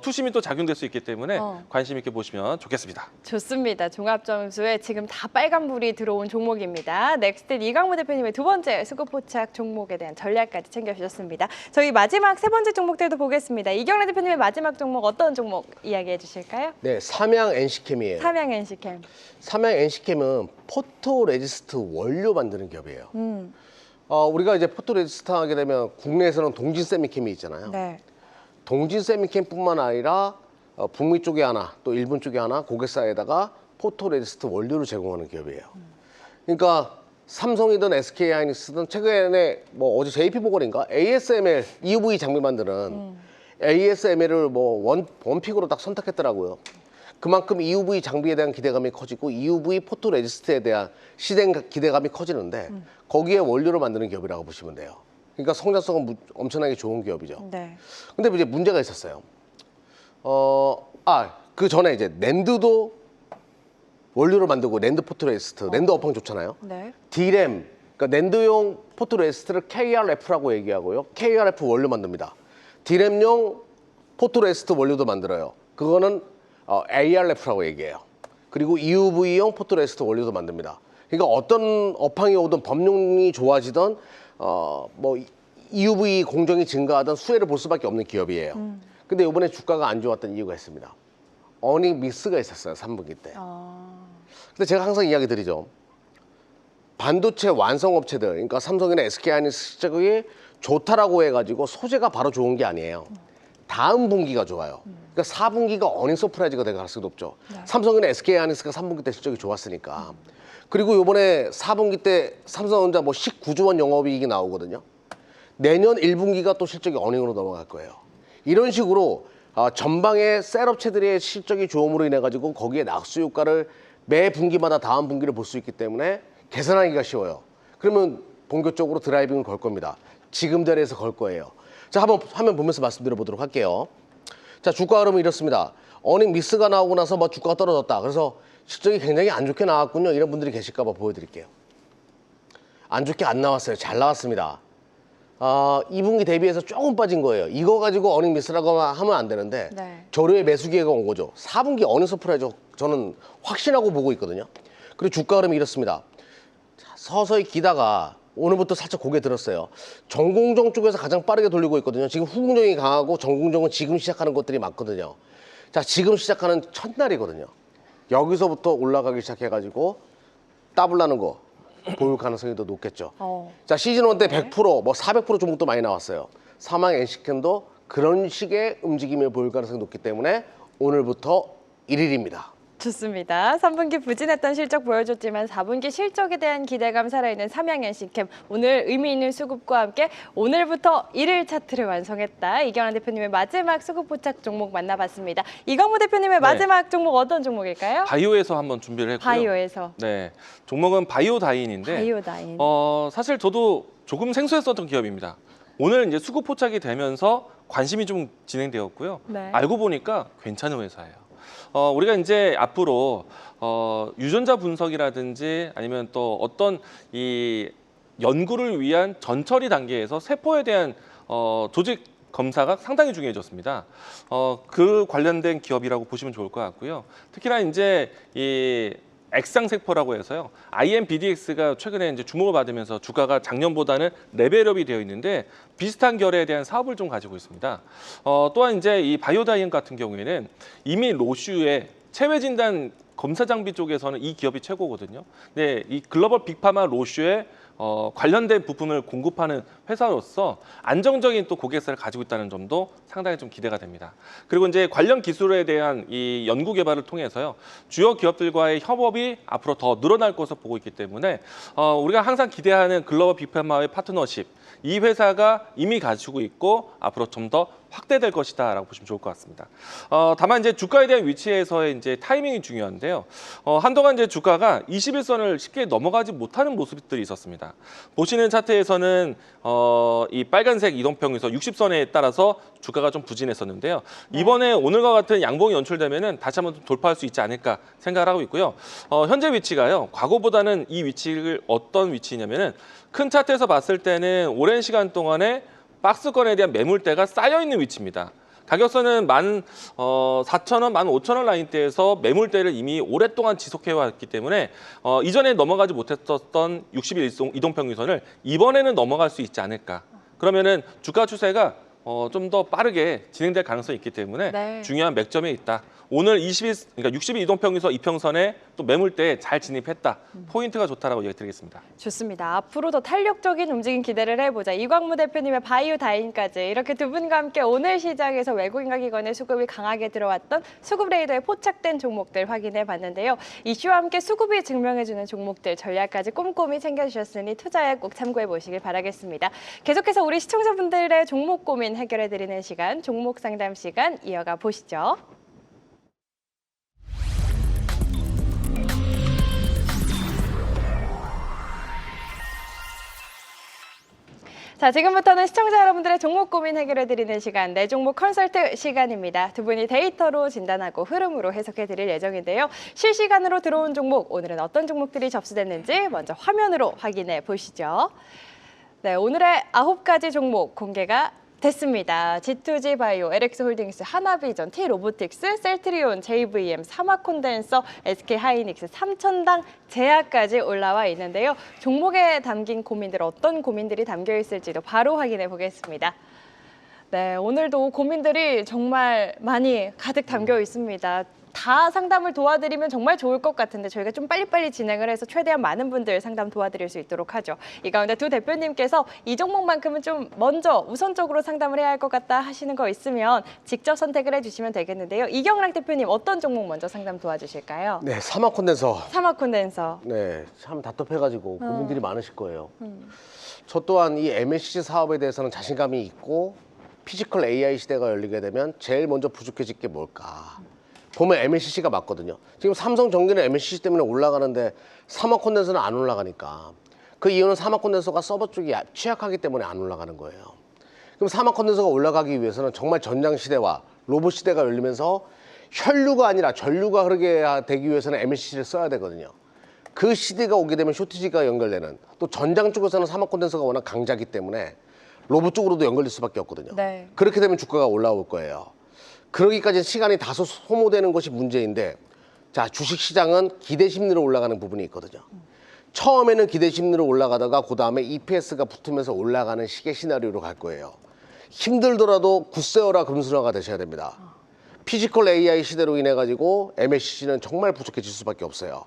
투심이 또 작용될 수 있기 때문에 관심 있게 보시면 좋겠습니다. 좋습니다. 종합점수에 지금 다 빨간불이 들어온 종목입니다. 넥스트 이광무 대표님의 두 번째 수급포착 종목에 대한 전략까지 챙겨주셨습니다. 저희 마지막 세 번째 종목들도 보겠습니다. 이경래 대표님의 마지막 종목 어떤 종목 이야기해 주실까요? 네, 삼양 NC캠이에요. 삼양 NC캠. 삼양 NC캠은 포토레지스트 원료 만드는 기업이에요. 우리가 이제 포토레지스트 하게 되면 국내에서는 동진 세미캠이 있잖아요. 네. 동진 세미캠뿐만 아니라 북미 쪽에 하나, 또 일본 쪽에 하나 고객사에다가 포토레지스트 원료를 제공하는 기업이에요. 그러니까 삼성이든 SK하이닉스든 최근에 뭐 어제 JP모건인가 ASML EUV 장비 만드는 ASML을 뭐 원픽으로 딱 선택했더라고요. 그만큼 EUV 장비에 대한 기대감이 커지고 EUV 포토레지스트에 대한 시대 기대감이 커지는데 거기에 원료를 만드는 기업이라고 보시면 돼요. 그러니까 성장성은 엄청나게 좋은 기업이죠. 네. 근데 이제 문제가 있었어요. 그 전에 이제 낸드도 원료를 만들고 낸드 포토레지스트, 낸드 업황 좋잖아요. 네. D램, 그러니까 낸드용 포토레지스트를 KRF라고 얘기하고요. KRF 원료 만듭니다. D램용 포토레지스트 원료도 만들어요. 그거는 ARF라고 얘기해요. 그리고 EUV용 포토레지스트 원료도 만듭니다. 그러니까 어떤 업황이 오든 법용이 좋아지던 뭐 EUV 공정이 증가하던 수혜를 볼 수밖에 없는 기업이에요. 근데 이번에 주가가 안 좋았던 이유가 있습니다. 어닝 미스가 있었어요, 3분기 때. 근데 제가 항상 이야기 드리죠. 반도체 완성업체들, 그러니까 삼성이나 SK하이닉스 실적이 좋다라고 해가지고 소재가 바로 좋은 게 아니에요. 다음 분기가 좋아요. 그러니까 4분기가 어닝 서프라이즈가 될 가능성이 높죠. 삼성이나 SK하이닉스가 3분기 때 실적이 좋았으니까. 그리고 이번에 4분기 때 삼성전자 뭐 19조 원 영업이익이 나오거든요. 내년 1분기가 또 실적이 어닝으로 넘어갈 거예요. 이런 식으로 전방의 셀업체들의 실적이 좋음으로 인해 가지고 거기에 낙수 효과를 매 분기마다 다음 분기를 볼 수 있기 때문에 계산하기가 쉬워요. 그러면 본격적으로 드라이빙을 걸 겁니다. 지금 자리에서 걸 거예요. 자, 한번 화면 보면서 말씀드려 보도록 할게요. 자, 주가 흐름은 이렇습니다. 어닝 미스가 나오고 나서 뭐 주가가 떨어졌다. 그래서 실적이 굉장히 안 좋게 나왔군요. 이런 분들이 계실까 봐 보여드릴게요. 안 좋게 안 나왔어요. 잘 나왔습니다. 2분기 대비해서 조금 빠진 거예요. 이거 가지고 어닝 미스라고 하면 안 되는데 네. 저류의 매수 기회가 온 거죠. 4분기 어닝 서프라이즈 저는 확신하고 보고 있거든요. 그리고 주가 흐름이 이렇습니다. 자, 서서히 기다가 오늘부터 살짝 고개 들었어요. 정공정 쪽에서 가장 빠르게 돌리고 있거든요. 지금 후공정이 강하고 정공정은 지금 시작하는 것들이 많거든요. 자, 지금 시작하는 첫날이거든요. 여기서부터 올라가기 시작해가지고 더블 나는 거 보일 가능성이 더 높겠죠. 자, 시즌1 때 100%, 뭐 400% 종목도 많이 나왔어요. 사망 NC캠도 그런 식의 움직임을 보일 가능성이 높기 때문에 오늘부터 1일입니다. 좋습니다. 3분기 부진했던 실적 보여줬지만 4분기 실적에 대한 기대감 살아있는 삼양 NC캠 오늘 의미 있는 수급과 함께 오늘부터 1일 차트를 완성했다. 이경환 대표님의 마지막 수급 포착 종목 만나봤습니다. 이광무 대표님의 마지막 종목 어떤 종목일까요? 바이오에서 한번 준비를 했고요. 바이오에서. 네, 종목은 바이오다인인데 바이오다인. 사실 저도 조금 생소했었던 기업입니다. 오늘 이제 수급 포착이 되면서 관심이 좀 진행되었고요. 네. 알고 보니까 괜찮은 회사예요. 우리가 이제 앞으로 유전자 분석이라든지 아니면 또 어떤 이 연구를 위한 전처리 단계에서 세포에 대한 조직 검사가 상당히 중요해졌습니다. 그 관련된 기업이라고 보시면 좋을 것 같고요. 특히나 이제 이 액상세포라고 해서요. IMBDX가 최근에 이제 주목을 받으면서 주가가 작년보다는 레벨업이 되어 있는데 비슷한 결에 대한 사업을 좀 가지고 있습니다. 또한 이제 이 바이오다인 같은 경우에는 이미 로슈의 체외 진단 검사 장비 쪽에서는 이 기업이 최고거든요. 네, 이 글로벌 빅파마 로슈의 관련된 부품을 공급하는 회사로서 안정적인 또 고객사를 가지고 있다는 점도 상당히 좀 기대가 됩니다. 그리고 이제 관련 기술에 대한 이 연구 개발을 통해서요, 주요 기업들과의 협업이 앞으로 더 늘어날 것으로 보고 있기 때문에 우리가 항상 기대하는 글로벌 빅파마의 파트너십, 이 회사가 이미 가지고 있고 앞으로 좀 더 확대될 것이다라고 보시면 좋을 것 같습니다. 다만 이제 주가에 대한 위치에서의 이제 타이밍이 중요한데요. 한동안 이제 주가가 21선을 쉽게 넘어가지 못하는 모습들이 있었습니다. 보시는 차트에서는 이 빨간색 이동평에서 60선에 따라서 주가가 좀 부진했었는데요. 이번에 오늘과 같은 양봉이 연출되면은 다시 한번 좀 돌파할 수 있지 않을까 생각을 하고 있고요. 현재 위치가요. 과거보다는 이 위치를 어떤 위치냐면은 큰 차트에서 봤을 때는 오랜 시간 동안에 박스권에 대한 매물대가 쌓여있는 위치입니다. 가격선은 14,000원, 15,000원 라인대에서 매물대를 이미 오랫동안 지속해왔기 때문에 이전에 넘어가지 못했었던 60일 이동평균선을 이번에는 넘어갈 수 있지 않을까. 그러면은 주가 추세가 좀 더 빠르게 진행될 가능성이 있기 때문에 네. 중요한 맥점에 있다. 오늘 그러니까 60일 이동평균선 이평선에 또 매물대에 잘 진입했다. 포인트가 좋다라고 얘기 드리겠습니다. 좋습니다. 앞으로 더 탄력적인 움직임 기대를 해보자. 이광무 대표님의 바이오다인까지 이렇게 두 분과 함께 오늘 시장에서 외국인과 기관의 수급이 강하게 들어왔던 수급 레이더에 포착된 종목들 확인해 봤는데요. 이슈와 함께 수급이 증명해주는 종목들 전략까지 꼼꼼히 챙겨주셨으니 투자에 꼭 참고해 보시길 바라겠습니다. 계속해서 우리 시청자분들의 종목 고민 해결해드리는 시간, 종목 상담 시간 이어가 보시죠. 자, 지금부터는 시청자 여러분들의 종목 고민 해결해드리는 시간, 내 종목 컨설트 시간입니다. 두 분이 데이터로 진단하고 흐름으로 해석해드릴 예정인데요. 실시간으로 들어온 종목, 오늘은 어떤 종목들이 접수됐는지 먼저 화면으로 확인해 보시죠. 네, 오늘의 9가지 종목 공개가 됐습니다. G2G 바이오, LX 홀딩스, 하나비전, T 로보틱스, 셀트리온, JVM, 사마콘덴서, SK 하이닉스, 삼천당 제약까지 올라와 있는데요. 종목에 담긴 고민들 어떤 고민들이 담겨 있을지도 바로 확인해 보겠습니다. 네, 오늘도 고민들이 정말 많이 가득 담겨 있습니다. 다 상담을 도와드리면 정말 좋을 것 같은데 저희가 좀 빨리빨리 진행을 해서 최대한 많은 분들 상담 도와드릴 수 있도록 하죠. 이 가운데 두 대표님께서 이 종목만큼은 좀 먼저 우선적으로 상담을 해야 할 것 같다 하시는 거 있으면 직접 선택을 해주시면 되겠는데요. 이경락 대표님 어떤 종목 먼저 상담 도와주실까요? 네, 사마콘덴서. 사마콘덴서. 네, 참 답답해가지고 고민들이 많으실 거예요. 저 또한 이 MLCC 사업에 대해서는 자신감이 있고 피지컬 AI 시대가 열리게 되면 제일 먼저 부족해질 게 뭘까? 보면 MLCC가 맞거든요. 지금 삼성전기는 MLCC 때문에 올라가는데 사마콘덴서는 안 올라가니까 그 이유는 사마콘덴서가 서버 쪽이 취약하기 때문에 안 올라가는 거예요. 그럼 사마콘덴서가 올라가기 위해서는 정말 전장 시대와 로봇 시대가 열리면서 혈류가 아니라 전류가 흐르게 되기 위해서는 MLCC를 써야 되거든요. 그 시대가 오게 되면 쇼티지가 연결되는, 또 전장 쪽에서는 사마콘덴서가 워낙 강자기 때문에 로봇 쪽으로도 연결될 수밖에 없거든요. 네. 그렇게 되면 주가가 올라올 거예요. 그러기까지 시간이 다소 소모되는 것이 문제인데, 자, 주식시장은 기대 심리로 올라가는 부분이 있거든요. 처음에는 기대 심리로 올라가다가 그 다음에 EPS가 붙으면서 올라가는 식의 시나리오로 갈 거예요. 힘들더라도 굳세어라 금수저가 되셔야 됩니다. 피지컬 AI 시대로 인해 가지고 MLCC는 정말 부족해질 수밖에 없어요.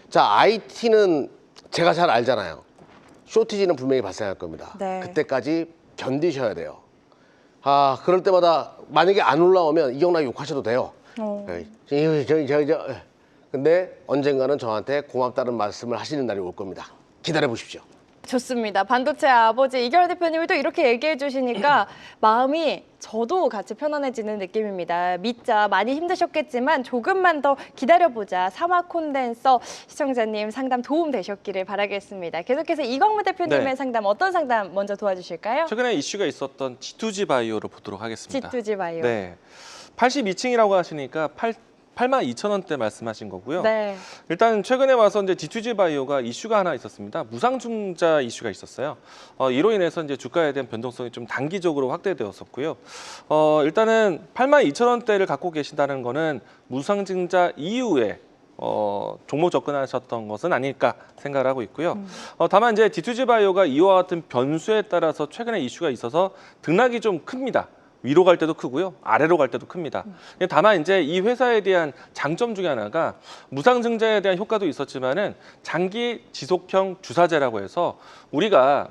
자, IT는 제가 잘 알잖아요. 쇼티지는 분명히 발생할 겁니다. 네. 그때까지 견디셔야 돼요. 아, 그럴 때마다 만약에 안 올라오면 이경락 욕하셔도 돼요. 근데 언젠가는 저한테 고맙다는 말씀을 하시는 날이 올 겁니다. 기다려 보십시오. 좋습니다. 반도체 아버지 이경락 대표님이 또 이렇게 얘기해 주시니까 마음이 저도 같이 편안해지는 느낌입니다. 믿자, 많이 힘드셨겠지만 조금만 더 기다려보자. 사마콘덴서 시청자님 상담 도움 되셨기를 바라겠습니다. 계속해서 이광무 대표님의 네. 상담 어떤 상담 먼저 도와주실까요? 최근에 이슈가 있었던 G2G 바이오를 보도록 하겠습니다. G2G 바이오. 네. 82층이라고 하시니까 82,000원대 말씀하신 거고요. 네. 일단 최근에 와서 이제 G2G 바이오가 이슈가 하나 있었습니다. 무상증자 이슈가 있었어요. 이로 인해서 이제 주가에 대한 변동성이 좀 단기적으로 확대되었었고요. 일단은 82,000원대를 갖고 계신다는 거는 무상증자 이후에 종목 접근하셨던 것은 아닐까 생각을 하고 있고요. 다만 이제 G2G 바이오가 이와 같은 변수에 따라서 최근에 이슈가 있어서 등락이 좀 큽니다. 위로 갈 때도 크고요, 아래로 갈 때도 큽니다. 다만 이제 이 회사에 대한 장점 중에 하나가 무상증자에 대한 효과도 있었지만은 장기 지속형 주사제라고 해서 우리가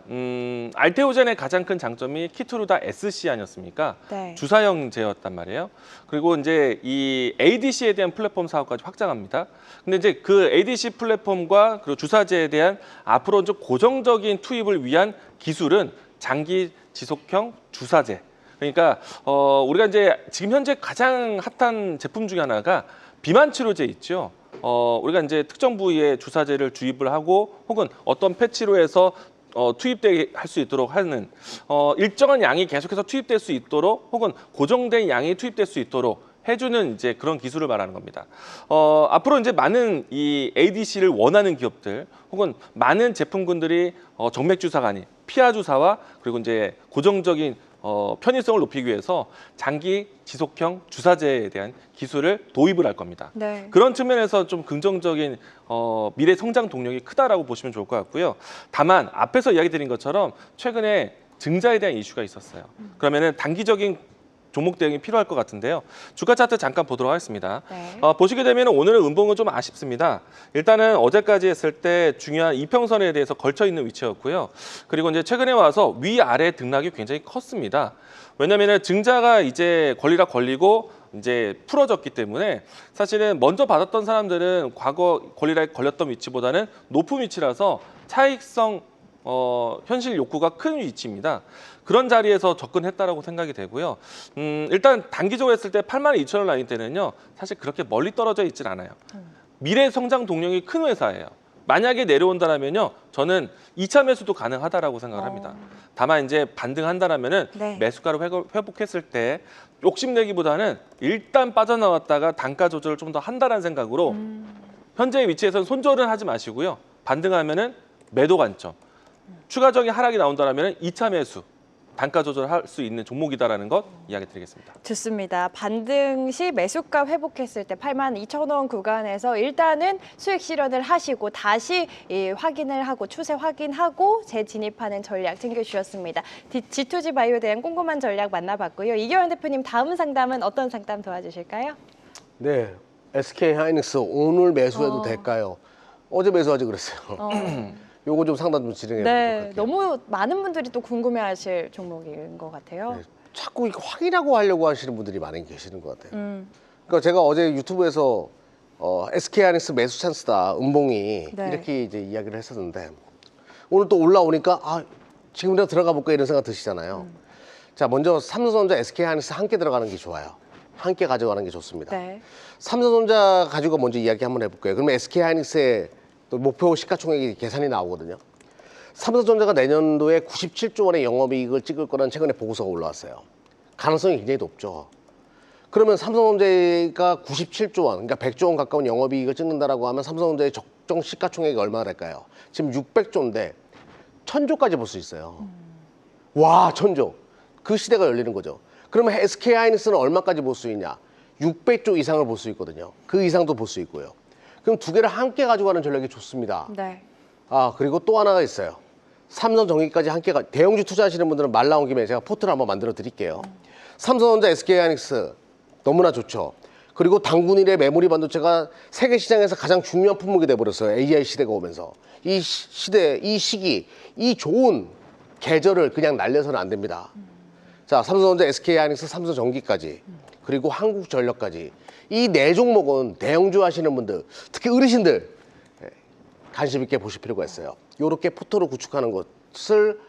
알테오젠의 가장 큰 장점이 키트루다 SC 아니었습니까? 네. 주사형제였단 말이에요. 그리고 이제 이 ADC에 대한 플랫폼 사업까지 확장합니다. 근데 이제 그 ADC 플랫폼과 그리고 주사제에 대한 앞으로 좀 고정적인 투입을 위한 기술은 장기 지속형 주사제. 그러니까 우리가 이제 지금 현재 가장 핫한 제품 중에 하나가 비만 치료제 있죠. 우리가 이제 특정 부위에 주사제를 주입을 하고 혹은 어떤 패치로 해서 투입되게 할 수 있도록 하는 일정한 양이 계속해서 투입될 수 있도록 혹은 고정된 양이 투입될 수 있도록 해주는 이제 그런 기술을 말하는 겁니다. 앞으로 이제 많은 이 ADC를 원하는 기업들 혹은 많은 제품군들이 정맥 주사가 아닌 피하 주사와 그리고 이제 고정적인 편의성을 높이기 위해서 장기 지속형 주사제에 대한 기술을 도입을 할 겁니다. 네. 그런 측면에서 좀 긍정적인 미래 성장 동력이 크다라고 보시면 좋을 것 같고요. 다만 앞에서 이야기 드린 것처럼 최근에 증자에 대한 이슈가 있었어요. 그러면은 단기적인 종목 대응이 필요할 것 같은데요. 주가 차트 잠깐 보도록 하겠습니다. 네. 보시게 되면 오늘은 음봉은 좀 아쉽습니다. 일단은 어제까지 했을 때 중요한 이평선에 대해서 걸쳐 있는 위치였고요. 그리고 이제 최근에 와서 위아래 등락이 굉장히 컸습니다. 왜냐하면 증자가 이제 권리락 걸리고 이제 풀어졌기 때문에 사실은 먼저 받았던 사람들은 과거 권리락에 걸렸던 위치보다는 높은 위치라서 차익성 현실 욕구가 큰 위치입니다. 그런 자리에서 접근했다라고 생각이 되고요. 일단 단기적으로 했을 때 82,000원 라인 때는요. 사실 그렇게 멀리 떨어져 있진 않아요. 미래 성장 동력이 큰 회사예요. 만약에 내려온다라면요. 저는 2차 매수도 가능하다라고 생각을 합니다. 다만 이제 반등한다라면은 네. 매수가를 회복했을 때 욕심내기보다는 일단 빠져나왔다가 단가 조절을 좀 더 한다라는 생각으로 현재의 위치에서는 손절은 하지 마시고요. 반등하면은 매도 관점. 추가적인 하락이 나온다면 2차 매수, 단가 조절할 수 있는 종목이다라는 것 이야기 드리겠습니다. 좋습니다. 반등 시 매수가 회복했을 때 82,000원 구간에서 일단은 수익 실현을 하시고 다시 확인을 하고 추세 확인하고 재진입하는 전략 챙겨주셨습니다. G2G 바이오에 대한 꼼꼼한 전략 만나봤고요. 이경환 대표님 다음 상담은 어떤 상담 도와주실까요? 네, SK 하이닉스 오늘 매수해도 될까요? 어제 매수하지 그랬어요. 요거 좀 상담 좀 진행해 보도록 네, 할게요. 너무 많은 분들이 또 궁금해하실 종목인 것 같아요. 네, 자꾸 이거 확인하고 하려고 하시는 분들이 많이 계시는 것 같아요. 그러니까 제가 어제 유튜브에서 SK 하이닉스 매수 찬스다, 음봉이 네. 이렇게 이제 이야기를 했었는데 오늘 또 올라오니까 아 지금이라도 들어가 볼까 이런 생각 드시잖아요. 자, 먼저 삼성전자, SK 하이닉스 함께 들어가는 게 좋아요. 함께 가져가는 게 좋습니다. 네. 삼성전자 가지고 먼저 이야기 한번 해볼게요. 그러면 SK 하이닉스의 또 목표 시가총액이 계산이 나오거든요. 삼성전자가 내년도에 97조 원의 영업이익을 찍을 거라는 최근에 보고서가 올라왔어요. 가능성이 굉장히 높죠. 그러면 삼성전자가 97조 원, 그러니까 100조 원 가까운 영업이익을 찍는다라고 하면 삼성전자의 적정 시가총액이 얼마나 될까요? 지금 600조인데 1000조까지 볼 수 있어요. 와, 1000조. 그 시대가 열리는 거죠. 그러면 SK 하이닉스는 얼마까지 볼 수 있냐? 600조 이상을 볼 수 있거든요. 그 이상도 볼 수 있고요. 그럼 두 개를 함께 가져가는 전략이 좋습니다. 네. 아, 그리고 또 하나가 있어요. 삼성전기까지 함께 대형주 투자하시는 분들은 말 나온 김에 제가 포트를 한번 만들어 드릴게요. 삼성전자, SK 하이닉스 너무나 좋죠. 그리고 당군일의 메모리 반도체가 세계 시장에서 가장 중요한 품목이 돼 버렸어요. AI 시대가 오면서. 이 시대, 이 시기, 이 좋은 계절을 그냥 날려서는 안 됩니다. 자, 삼성전자, SK 하이닉스, 삼성전기까지 그리고 한국전력까지 이 네 종목은 대형주 하시는 분들, 특히 어르신들 관심 있게 보실 필요가 있어요. 이렇게 포트를 구축하는 것을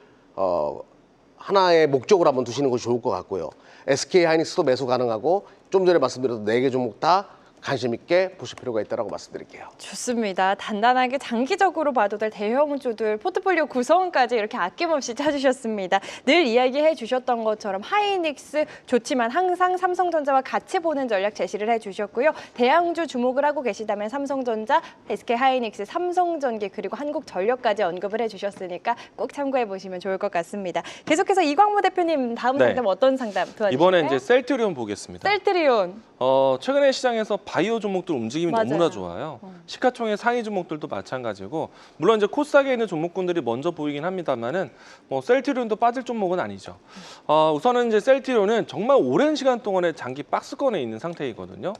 하나의 목적으로 한번 두시는 것이 좋을 것 같고요. SK 하이닉스도 매수 가능하고 좀 전에 말씀드렸던 4개 종목 다 관심 있게 보실 필요가 있다고 말씀드릴게요. 좋습니다. 단단하게 장기적으로 봐도 될 대형주들 포트폴리오 구성까지 이렇게 아낌없이 찾으셨습니다. 늘 이야기해 주셨던 것처럼 하이닉스 좋지만 항상 삼성전자와 같이 보는 전략 제시를 해주셨고요. 대형주 주목을 하고 계시다면 삼성전자, SK 하이닉스, 삼성전기 그리고 한국전력까지 언급을 해주셨으니까 꼭 참고해 보시면 좋을 것 같습니다. 계속해서 이광무 대표님 다음 네. 상담 어떤 상담 도와주실까요? 이번에 이제 셀트리온 보겠습니다. 셀트리온. 최근에 시장에서 바이오 종목들 움직임이 맞아요. 너무나 좋아요. 시가총액 상위 종목들도 마찬가지고 물론 이제 코스닥에 있는 종목군들이 먼저 보이긴 합니다만은 뭐 셀트리온도 빠질 종목은 아니죠. 우선은 이제 셀트리온은 정말 오랜 시간 동안에 장기 박스권에 있는 상태이거든요.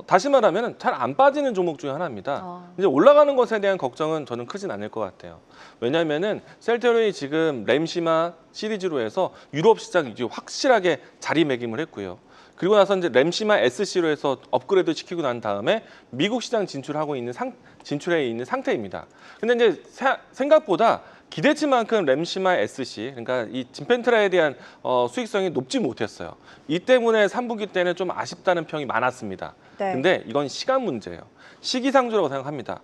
다시 말하면 잘 안 빠지는 종목 중에 하나입니다. 이제 올라가는 것에 대한 걱정은 저는 크진 않을 것 같아요. 왜냐하면은 셀트리온이 지금 램시마 시리즈로 해서 유럽 시장 이제 확실하게 자리매김을 했고요. 그리고 나서 이제 램시마 SC로 해서 업그레이드 시키고 난 다음에 미국 시장 진출해 있는 상태입니다. 근데 이제 생각보다 기대치만큼 램시마 SC, 그러니까 이 진펜트라에 대한 수익성이 높지 못했어요. 이 때문에 3분기 때는 좀 아쉽다는 평이 많았습니다. 네. 근데 이건 시간 문제예요. 시기상조라고 생각합니다.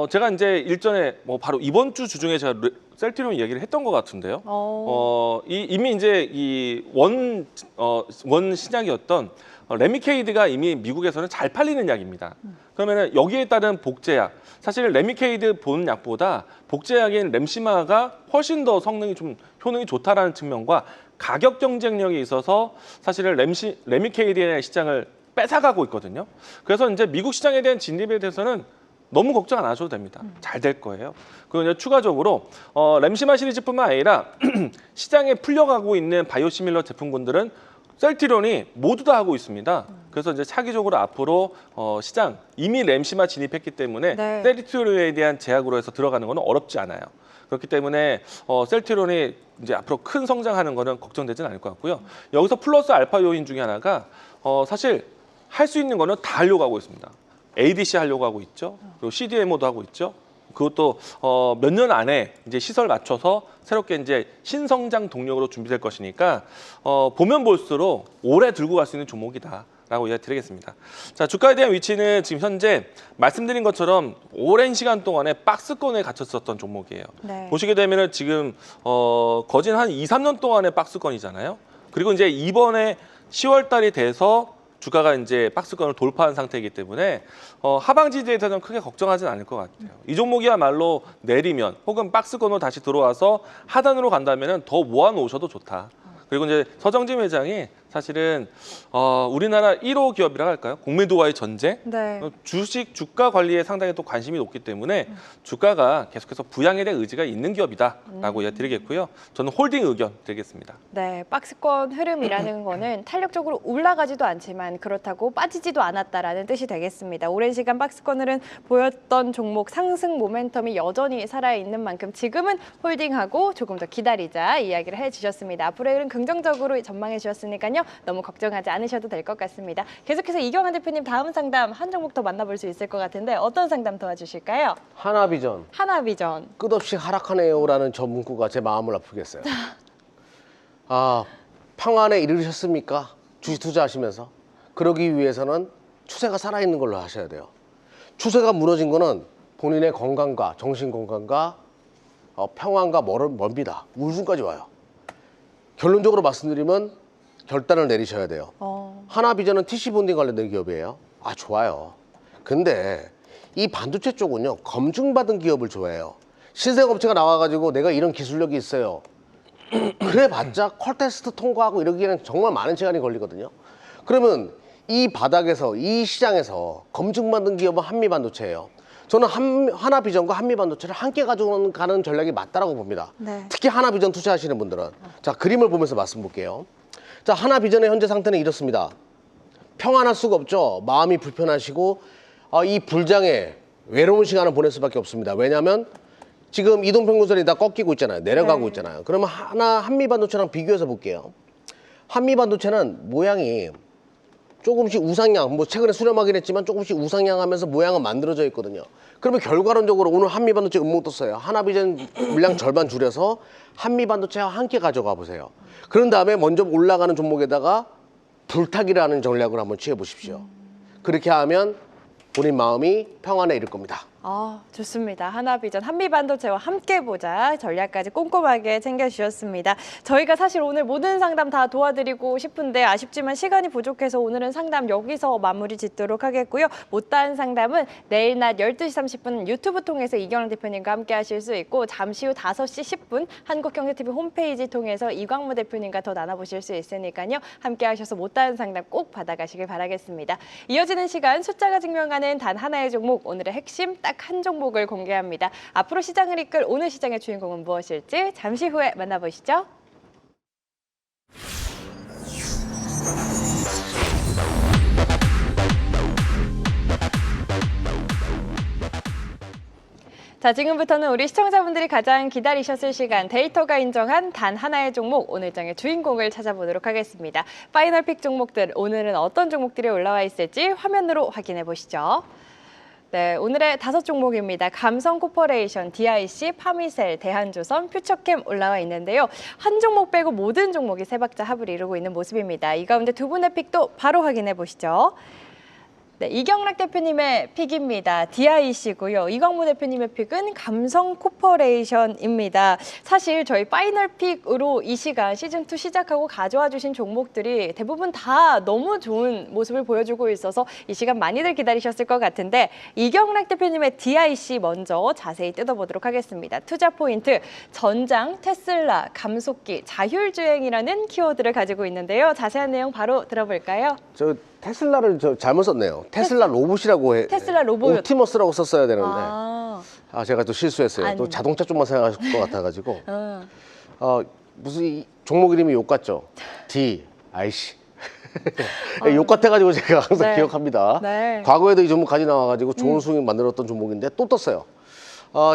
제가 이제 일전에 뭐 바로 이번 주 주중에 제가 셀트리온 얘기를 했던 것 같은데요. 이미 이제 이 원 신약이었던 레미케이드가 이미 미국에서는 잘 팔리는 약입니다. 그러면 여기에 따른 복제약, 사실 레미케이드 보는 약보다 복제약인 램시마가 훨씬 더 효능이 좋다라는 측면과 가격 경쟁력이 있어서 사실은 레미케이드의 시장을 뺏어가고 있거든요. 그래서 이제 미국 시장에 대한 진입에 대해서는 너무 걱정 안 하셔도 됩니다. 잘 될 거예요. 그리고 이제 추가적으로 램시마 시리즈뿐만 아니라 시장에 풀려가고 있는 바이오시밀러 제품군들은 셀트리온이 모두 다 하고 있습니다. 그래서 이제 차기적으로 앞으로 시장 이미 램시마 진입했기 때문에 네. 셀트리온에 대한 제약으로 해서 들어가는 것은 어렵지 않아요. 그렇기 때문에 셀트리온이 이제 앞으로 큰 성장하는 것은 걱정되지는 않을 것 같고요. 여기서 플러스 알파 요인 중에 하나가 사실 할 수 있는 거는 다 하려고 하고 있습니다. ADC 하려고 하고 있죠. 그리고 CDMO도 하고 있죠. 그것도 몇 년 안에 이제 시설 맞춰서 새롭게 이제 신성장 동력으로 준비될 것이니까 보면 볼수록 오래 들고 갈 수 있는 종목이다라고 이야기 드리겠습니다. 자, 주가에 대한 위치는 지금 현재 말씀드린 것처럼 오랜 시간 동안에 박스권에 갇혔었던 종목이에요. 네. 보시게 되면은 지금 거진 한 2, 3년 동안의 박스권이잖아요. 그리고 이제 이번에 10월 달이 돼서 주가가 이제 박스권을 돌파한 상태이기 때문에 하방 지지에 대해서는 크게 걱정하지는 않을 것 같아요. 이 종목이야말로 내리면 혹은 박스권으로 다시 들어와서 하단으로 간다면 더 모아놓으셔도 좋다. 그리고 이제 서정진 회장이 사실은 우리나라 1호 기업이라고 할까요? 공매도와의 전쟁, 네. 주식 주가 관리에 상당히 또 관심이 높기 때문에 주가가 계속해서 부양에 대한 의지가 있는 기업이다라고 드리겠고요. 저는 홀딩 의견 드리겠습니다. 네, 박스권 흐름이라는 거는 탄력적으로 올라가지도 않지만 그렇다고 빠지지도 않았다라는 뜻이 되겠습니다. 오랜 시간 박스권 흐름 보였던 종목 상승 모멘텀이 여전히 살아있는 만큼 지금은 홀딩하고 조금 더 기다리자 이야기를 해주셨습니다. 앞으로의 흐름 긍정적으로 전망해 주셨으니까요. 너무 걱정하지 않으셔도 될 것 같습니다. 계속해서 이경환 대표님 다음 상담 한 종목 더 만나볼 수 있을 것 같은데 어떤 상담 도와주실까요? 하나비전 하나비전. 끝없이 하락하네요라는 저 문구가 제 마음을 아프게 했어요. 평안에 이르셨습니까? 주식 투자하시면서. 그러기 위해서는 추세가 살아있는 걸로 하셔야 돼요. 추세가 무너진 거는 본인의 건강과 정신 건강과 평안과 멀습니다. 우울증까지 와요. 결론적으로 말씀드리면 결단을 내리셔야 돼요. 하나비전은 TC본딩 관련된 기업이에요. 좋아요. 근데 이 반도체 쪽은요, 검증받은 기업을 좋아해요. 신생업체가 나와가지고 내가 이런 기술력이 있어요. 그래봤자 퀄 테스트 통과하고 이러기에는 정말 많은 시간이 걸리거든요. 그러면 이 바닥에서, 이 시장에서 검증받은 기업은 한미반도체예요. 저는 하나비전과 한미반도체를 함께 가지고 가는 전략이 맞다라고 봅니다. 네. 특히 하나비전 투자하시는 분들은. 자, 그림을 보면서 말씀 볼게요. 자, 하나비전의 현재 상태는 이렇습니다. 평안할 수가 없죠. 마음이 불편하시고 이 불장에 외로운 시간을 보낼 수밖에 없습니다. 왜냐하면 지금 이동평균선이 다 꺾이고 있잖아요. 내려가고 있잖아요. 그러면 한미반도체랑 비교해서 볼게요. 한미반도체는 모양이 조금씩 우상향, 최근에 수렴하긴 했지만 조금씩 우상향하면서 모양은 만들어져 있거든요. 그러면 결과론적으로 오늘 한미반도체 음모 떴어요. 하나비전 물량 절반 줄여서 한미반도체와 함께 가져가 보세요. 그런 다음에 먼저 올라가는 종목에다가 불타기라는 전략을 한번 취해 보십시오. 그렇게 하면 본인 마음이 평안에 이를 겁니다. 좋습니다. 하나비전, 한미반도체와 함께 보자 전략까지 꼼꼼하게 챙겨주셨습니다. 저희가 사실 오늘 모든 상담 다 도와드리고 싶은데 아쉽지만 시간이 부족해서 오늘은 상담 여기서 마무리 짓도록 하겠고요. 못다한 상담은 내일 낮 12시 30분 유튜브 통해서 이경환 대표님과 함께 하실 수 있고 잠시 후 5시 10분 한국경제TV 홈페이지 통해서 이광무 대표님과 더 나눠보실 수 있으니까요. 함께 하셔서 못다한 상담 꼭 받아가시길 바라겠습니다. 이어지는 시간 숫자가 증명하는 단 하나의 종목, 오늘의 핵심 딱 한 종목을 공개합니다. 앞으로 시장을 이끌 오늘 시장의 주인공은 무엇일지 잠시 후에 만나보시죠. 자, 지금부터는 우리 시청자분들이 가장 기다리셨을 시간, 데이터가 인정한 단 하나의 종목, 오늘 장의 주인공을 찾아보도록 하겠습니다. 파이널 픽 종목들, 오늘은 어떤 종목들이 올라와 있을지 화면으로 확인해 보시죠. 네, 오늘의 5종목입니다. 감성코퍼레이션, DIC, 파미셀, 대한조선, 퓨처캠 올라와 있는데요. 한 종목 빼고 모든 종목이 세 박자 합을 이루고 있는 모습입니다. 이 가운데 두 분의 픽도 바로 확인해 보시죠. 네, 이경락 대표님의 픽입니다. DIC고요. 이광무 대표님의 픽은 감성코퍼레이션입니다. 사실 저희 파이널 픽으로 이 시간 시즌2 시작하고 가져와 주신 종목들이 대부분 다 너무 좋은 모습을 보여주고 있어서 이 시간 많이들 기다리셨을 것 같은데 이경락 대표님의 DIC 먼저 자세히 뜯어보도록 하겠습니다. 투자 포인트, 전장, 테슬라, 감속기, 자율주행이라는 키워드를 가지고 있는데요. 자세한 내용 바로 들어볼까요? 저 테슬라를 잘못 썼네요. 테슬라 로봇이라고 해. 테슬라 로봇. 옵티머스라고 썼어야 되는데. 제가 또 실수했어요. 아니. 또 자동차 쪽만 생각하실 것 같아가지고. 무슨 종목 이름이 욕 같죠? DIC. 욕 같아가지고 제가 항상 네. 기억합니다. 네. 과거에도 이 종목 가지 나와가지고 좋은 수익 만들었던 종목인데 또 떴어요.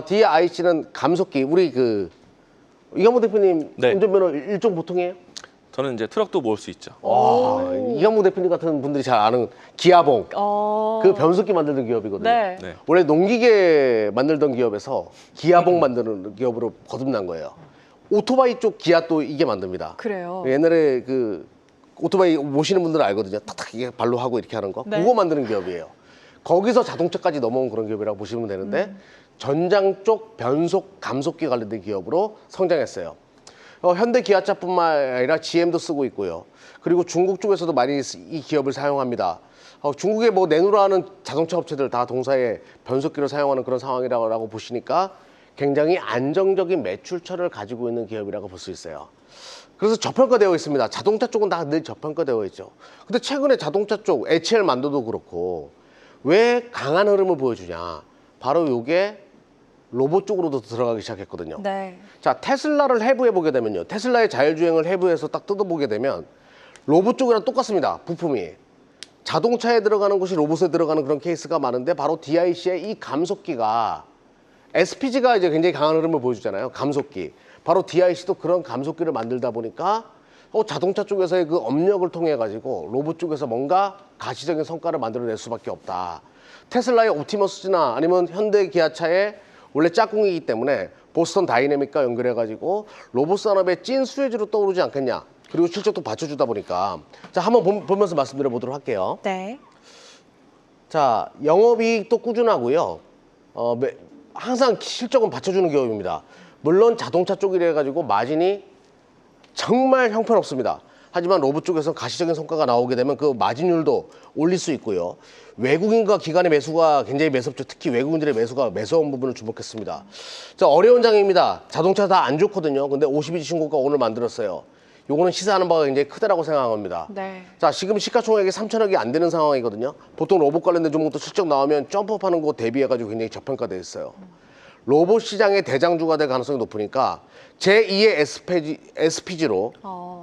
DIC는 감속기. 우리 이광무 대표님 네. 운전면허 일종 보통이에요? 저는 이제 트럭도 모을 수 있죠. 이광무 대표님 같은 분들이 잘 아는 기아봉. 그 변속기 만들던 기업이거든요. 네. 네. 원래 농기계 만들던 기업에서 기아봉 만드는 기업으로 거듭난 거예요. 오토바이 쪽 기아 또 이게 만듭니다. 그래요. 옛날에 오토바이 모시는 분들은 알거든요. 탁탁 이게 발로 하고 이렇게 하는 거. 네. 그거 만드는 기업이에요. 거기서 자동차까지 넘어온 그런 기업이라고 보시면 되는데 전장 쪽 변속 감속기 관련된 기업으로 성장했어요. 현대 기아차뿐만 아니라 GM도 쓰고 있고요. 그리고 중국 쪽에서도 많이 이 기업을 사용합니다. 중국의 뭐 내노라는 자동차 업체들 다 동사에 변속기를 사용하는 그런 상황이라고 보시니까 굉장히 안정적인 매출처를 가지고 있는 기업이라고 볼 수 있어요. 그래서 저평가되어 있습니다. 자동차 쪽은 다 늘 저평가되어 있죠. 근데 최근에 자동차 쪽 HL 만도도 그렇고 왜 강한 흐름을 보여주냐? 바로 이게 로봇 쪽으로도 들어가기 시작했거든요. 네. 자, 테슬라를 해부해 보게 되면요. 테슬라의 자율주행을 해부해서 딱 뜯어보게 되면 로봇 쪽이랑 똑같습니다. 부품이. 자동차에 들어가는 것이 로봇에 들어가는 그런 케이스가 많은데 바로 DIC의 이 감속기가 SPG가 이제 굉장히 강한 흐름을 보여주잖아요. 감속기. 바로 DIC도 그런 감속기를 만들다 보니까 자동차 쪽에서의 그 업력을 통해 가지고 로봇 쪽에서 뭔가 가시적인 성과를 만들어낼 수밖에 없다. 테슬라의 옵티머스나 아니면 현대 기아차의 원래 짝꿍이기 때문에 보스턴 다이내믹과 연결해 가지고 로봇 산업의 찐 수혜주로 떠오르지 않겠냐. 그리고 실적도 받쳐주다 보니까 자, 한번 보면서 말씀드려 보도록 할게요. 네. 자, 영업이익도 꾸준하고요. 항상 실적은 받쳐주는 기업입니다. 물론 자동차 쪽이라 가지고 마진이 정말 형편없습니다. 하지만 로봇 쪽에서 가시적인 성과가 나오게 되면 그 마진율도 올릴 수 있고요. 외국인과 기관의 매수가 굉장히 매섭죠. 특히 외국인들의 매수가 매서운 부분을 주목했습니다. 자, 어려운 장입니다. 자동차 다 안 좋거든요. 근데 52주 신고가 오늘 만들었어요. 요거는 시사하는 바가 굉장히 크다라고 생각합니다. 네. 자, 지금 시가총액이 3천억이 안 되는 상황이거든요. 보통 로봇 관련된 종목도 실적 나오면 점프업하는 거 대비해가지고 굉장히 저평가돼 있어요. 로봇 시장의 대장주가 될 가능성이 높으니까 제2의 SPG로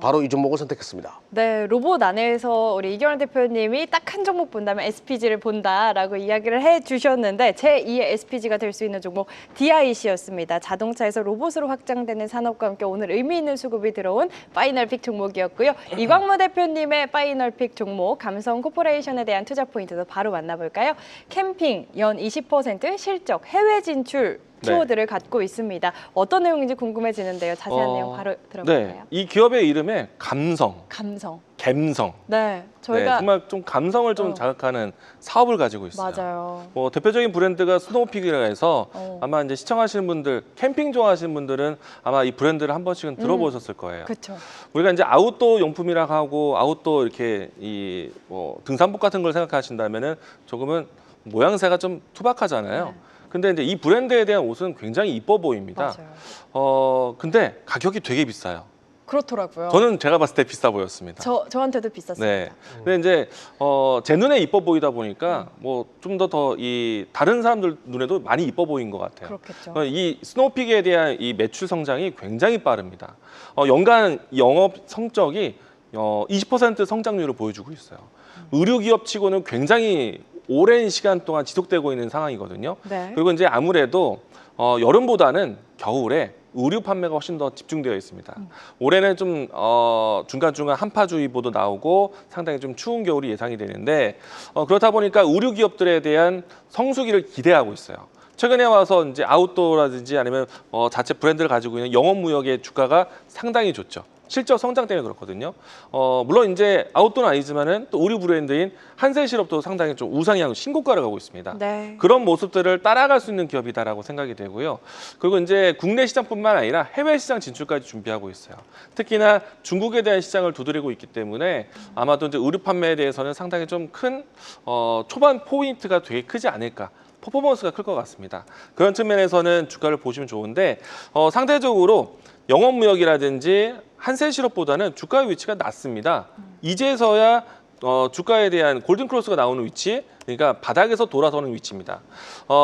바로 이 종목을 선택했습니다. 네, 로봇 안에서 우리 이경환 대표님이 딱 한 종목 본다면 SPG를 본다라고 이야기를 해주셨는데 제2의 SPG가 될 수 있는 종목 DIC였습니다. 자동차에서 로봇으로 확장되는 산업과 함께 오늘 의미 있는 수급이 들어온 파이널픽 종목이었고요. 이광무 대표님의 파이널픽 종목 감성 코퍼레이션에 대한 투자 포인트도 바로 만나볼까요? 캠핑 연 20% 실적 해외 진출 키워드를 갖고 있습니다. 어떤 내용인지 궁금해지는데요. 자세한 내용 바로 들어볼까요? 네, 이 기업의 이름에 감성, 갬성. 네, 네, 저희가 정말 좀 감성을 좀 자극하는 사업을 가지고 있어요. 맞아요. 뭐 대표적인 브랜드가 스노우픽이라 해서 아마 이제 시청하시는 분들, 캠핑 좋아하시는 분들은 아마 이 브랜드를 한 번씩은 들어보셨을 거예요. 그렇죠. 우리가 이제 아웃도어 용품이라고 하고 아웃도어 이렇게 이 뭐 등산복 같은 걸 생각하신다면은 조금은 모양새가 좀 투박하잖아요. 네. 근데 이제 이 브랜드에 대한 옷은 굉장히 이뻐 보입니다. 맞아요. 근데 가격이 되게 비싸요. 그렇더라고요. 저는 제가 봤을 때 비싸 보였습니다. 저한테도 비쌌습니다. 네. 근데 이제 제 눈에 이뻐 보이다 보니까 뭐 좀 더 이 다른 사람들 눈에도 많이 이뻐 보인 것 같아요. 그렇겠죠. 이 스노우픽에 대한 이 매출 성장이 굉장히 빠릅니다. 연간 영업 성적이 20% 성장률을 보여주고 있어요. 의류 기업치고는 굉장히 오랜 시간 동안 지속되고 있는 상황이거든요. 네. 그리고 이제 아무래도 여름보다는 겨울에 의류 판매가 훨씬 더 집중되어 있습니다. 올해는 좀 중간중간 한파주의보도 나오고 상당히 좀 추운 겨울이 예상이 되는데 그렇다 보니까 의류 기업들에 대한 성수기를 기대하고 있어요. 최근에 와서 이제 아웃도어라든지 아니면 자체 브랜드를 가지고 있는 영업무역의 주가가 상당히 좋죠. 실적 성장 때문에 그렇거든요. 물론 이제 아웃도어는 아니지만은 또 의류 브랜드인 한세실업도 상당히 좀 우상향 신고가를 가고 있습니다. 네. 그런 모습들을 따라갈 수 있는 기업이다라고 생각이 되고요. 그리고 이제 국내 시장뿐만 아니라 해외 시장 진출까지 준비하고 있어요. 특히나 중국에 대한 시장을 두드리고 있기 때문에 아마도 이제 의류 판매에 대해서는 상당히 좀 큰 초반 포인트가 되게 크지 않을까. 퍼포먼스가 클 것 같습니다. 그런 측면에서는 주가를 보시면 좋은데 상대적으로 영업무역이라든지 한세실업보다는 주가의 위치가 낮습니다. 이제서야 주가에 대한 골든크로스가 나오는 위치, 그러니까 바닥에서 돌아서는 위치입니다.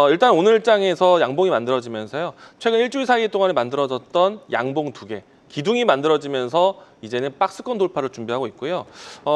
일단 오늘 장에서 양봉이 만들어지면서요. 최근 일주일 사이 동안에 만들어졌던 양봉 2개, 기둥이 만들어지면서 이제는 박스권 돌파를 준비하고 있고요.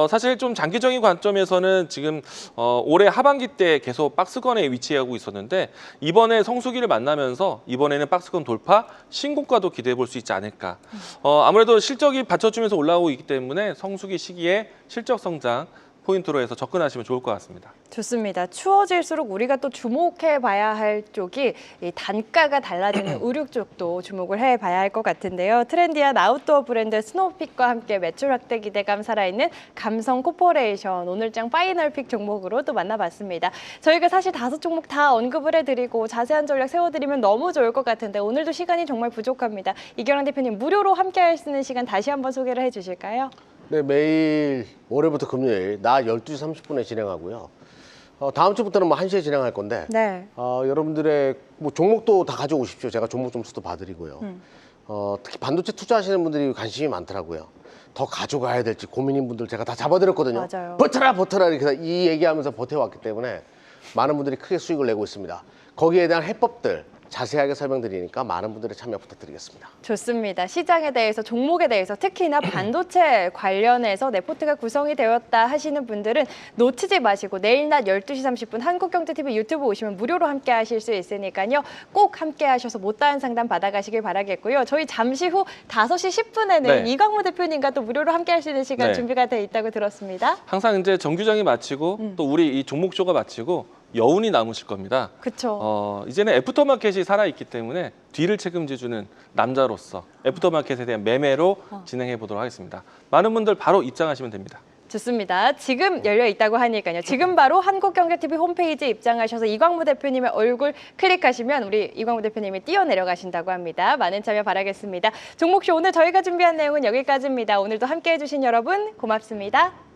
사실 좀 장기적인 관점에서는 지금 올해 하반기 때 계속 박스권에 위치하고 있었는데 이번에 성수기를 만나면서 이번에는 박스권 돌파, 신고가도 기대해 볼 수 있지 않을까. 아무래도 실적이 받쳐주면서 올라오고 있기 때문에 성수기 시기에 실적 성장 포인트로 해서 접근하시면 좋을 것 같습니다. 좋습니다. 추워질수록 우리가 또 주목해 봐야 할 쪽이 이 단가가 달라지는 의류 쪽도 주목을 해봐야 할 것 같은데요. 트렌디한 아웃도어 브랜드 스노우픽과 함께 매출 확대 기대감 살아있는 감성 코퍼레이션 오늘장 파이널픽 종목으로 또 만나봤습니다. 저희가 사실 5종목 다 언급을 해드리고 자세한 전략 세워드리면 너무 좋을 것 같은데 오늘도 시간이 정말 부족합니다. 이경환 대표님 무료로 함께할 수 있는 시간 다시 한번 소개를 해주실까요? 네, 매일 월요일부터 금요일 낮 12시 30분에 진행하고요. 다음 주부터는 뭐 1시에 진행할 건데 네. 여러분들의 뭐 종목도 다 가져오십시오. 제가 종목 점수도 봐드리고요. 특히 반도체 투자하시는 분들이 관심이 많더라고요. 더 가져가야 될지 고민인 분들 제가 다 잡아드렸거든요. 맞아요. 버텨라 이렇게 이 얘기하면서 버텨왔기 때문에 많은 분들이 크게 수익을 내고 있습니다. 거기에 대한 해법들 자세하게 설명드리니까 많은 분들의 참여 부탁드리겠습니다. 좋습니다. 시장에 대해서, 종목에 대해서, 특히나 반도체 관련해서 내 포트가 구성이 되었다 하시는 분들은 놓치지 마시고 내일 낮 12시 30분 한국경제TV 유튜브 오시면 무료로 함께 하실 수 있으니까요. 꼭 함께 하셔서 못다한 상담 받아가시길 바라겠고요. 저희 잠시 후 5시 10분에는 네. 이광무 대표님과 또 무료로 함께 할 수 있는 시간 네. 준비가 돼 있다고 들었습니다. 항상 이제 정규장이 마치고 또 우리 이 종목쇼가 마치고 여운이 남으실 겁니다. 그렇죠. 이제는 애프터마켓이 살아있기 때문에 뒤를 책임져주는 남자로서 애프터마켓에 대한 매매로 진행해 보도록 하겠습니다. 많은 분들 바로 입장하시면 됩니다. 좋습니다. 지금 열려 있다고 하니까요. 지금 바로 한국경제TV 홈페이지에 입장하셔서 이광무 대표님의 얼굴 클릭하시면 우리 이광무 대표님이 뛰어내려가신다고 합니다. 많은 참여 바라겠습니다. 종목쇼 오늘 저희가 준비한 내용은 여기까지입니다. 오늘도 함께해 주신 여러분 고맙습니다.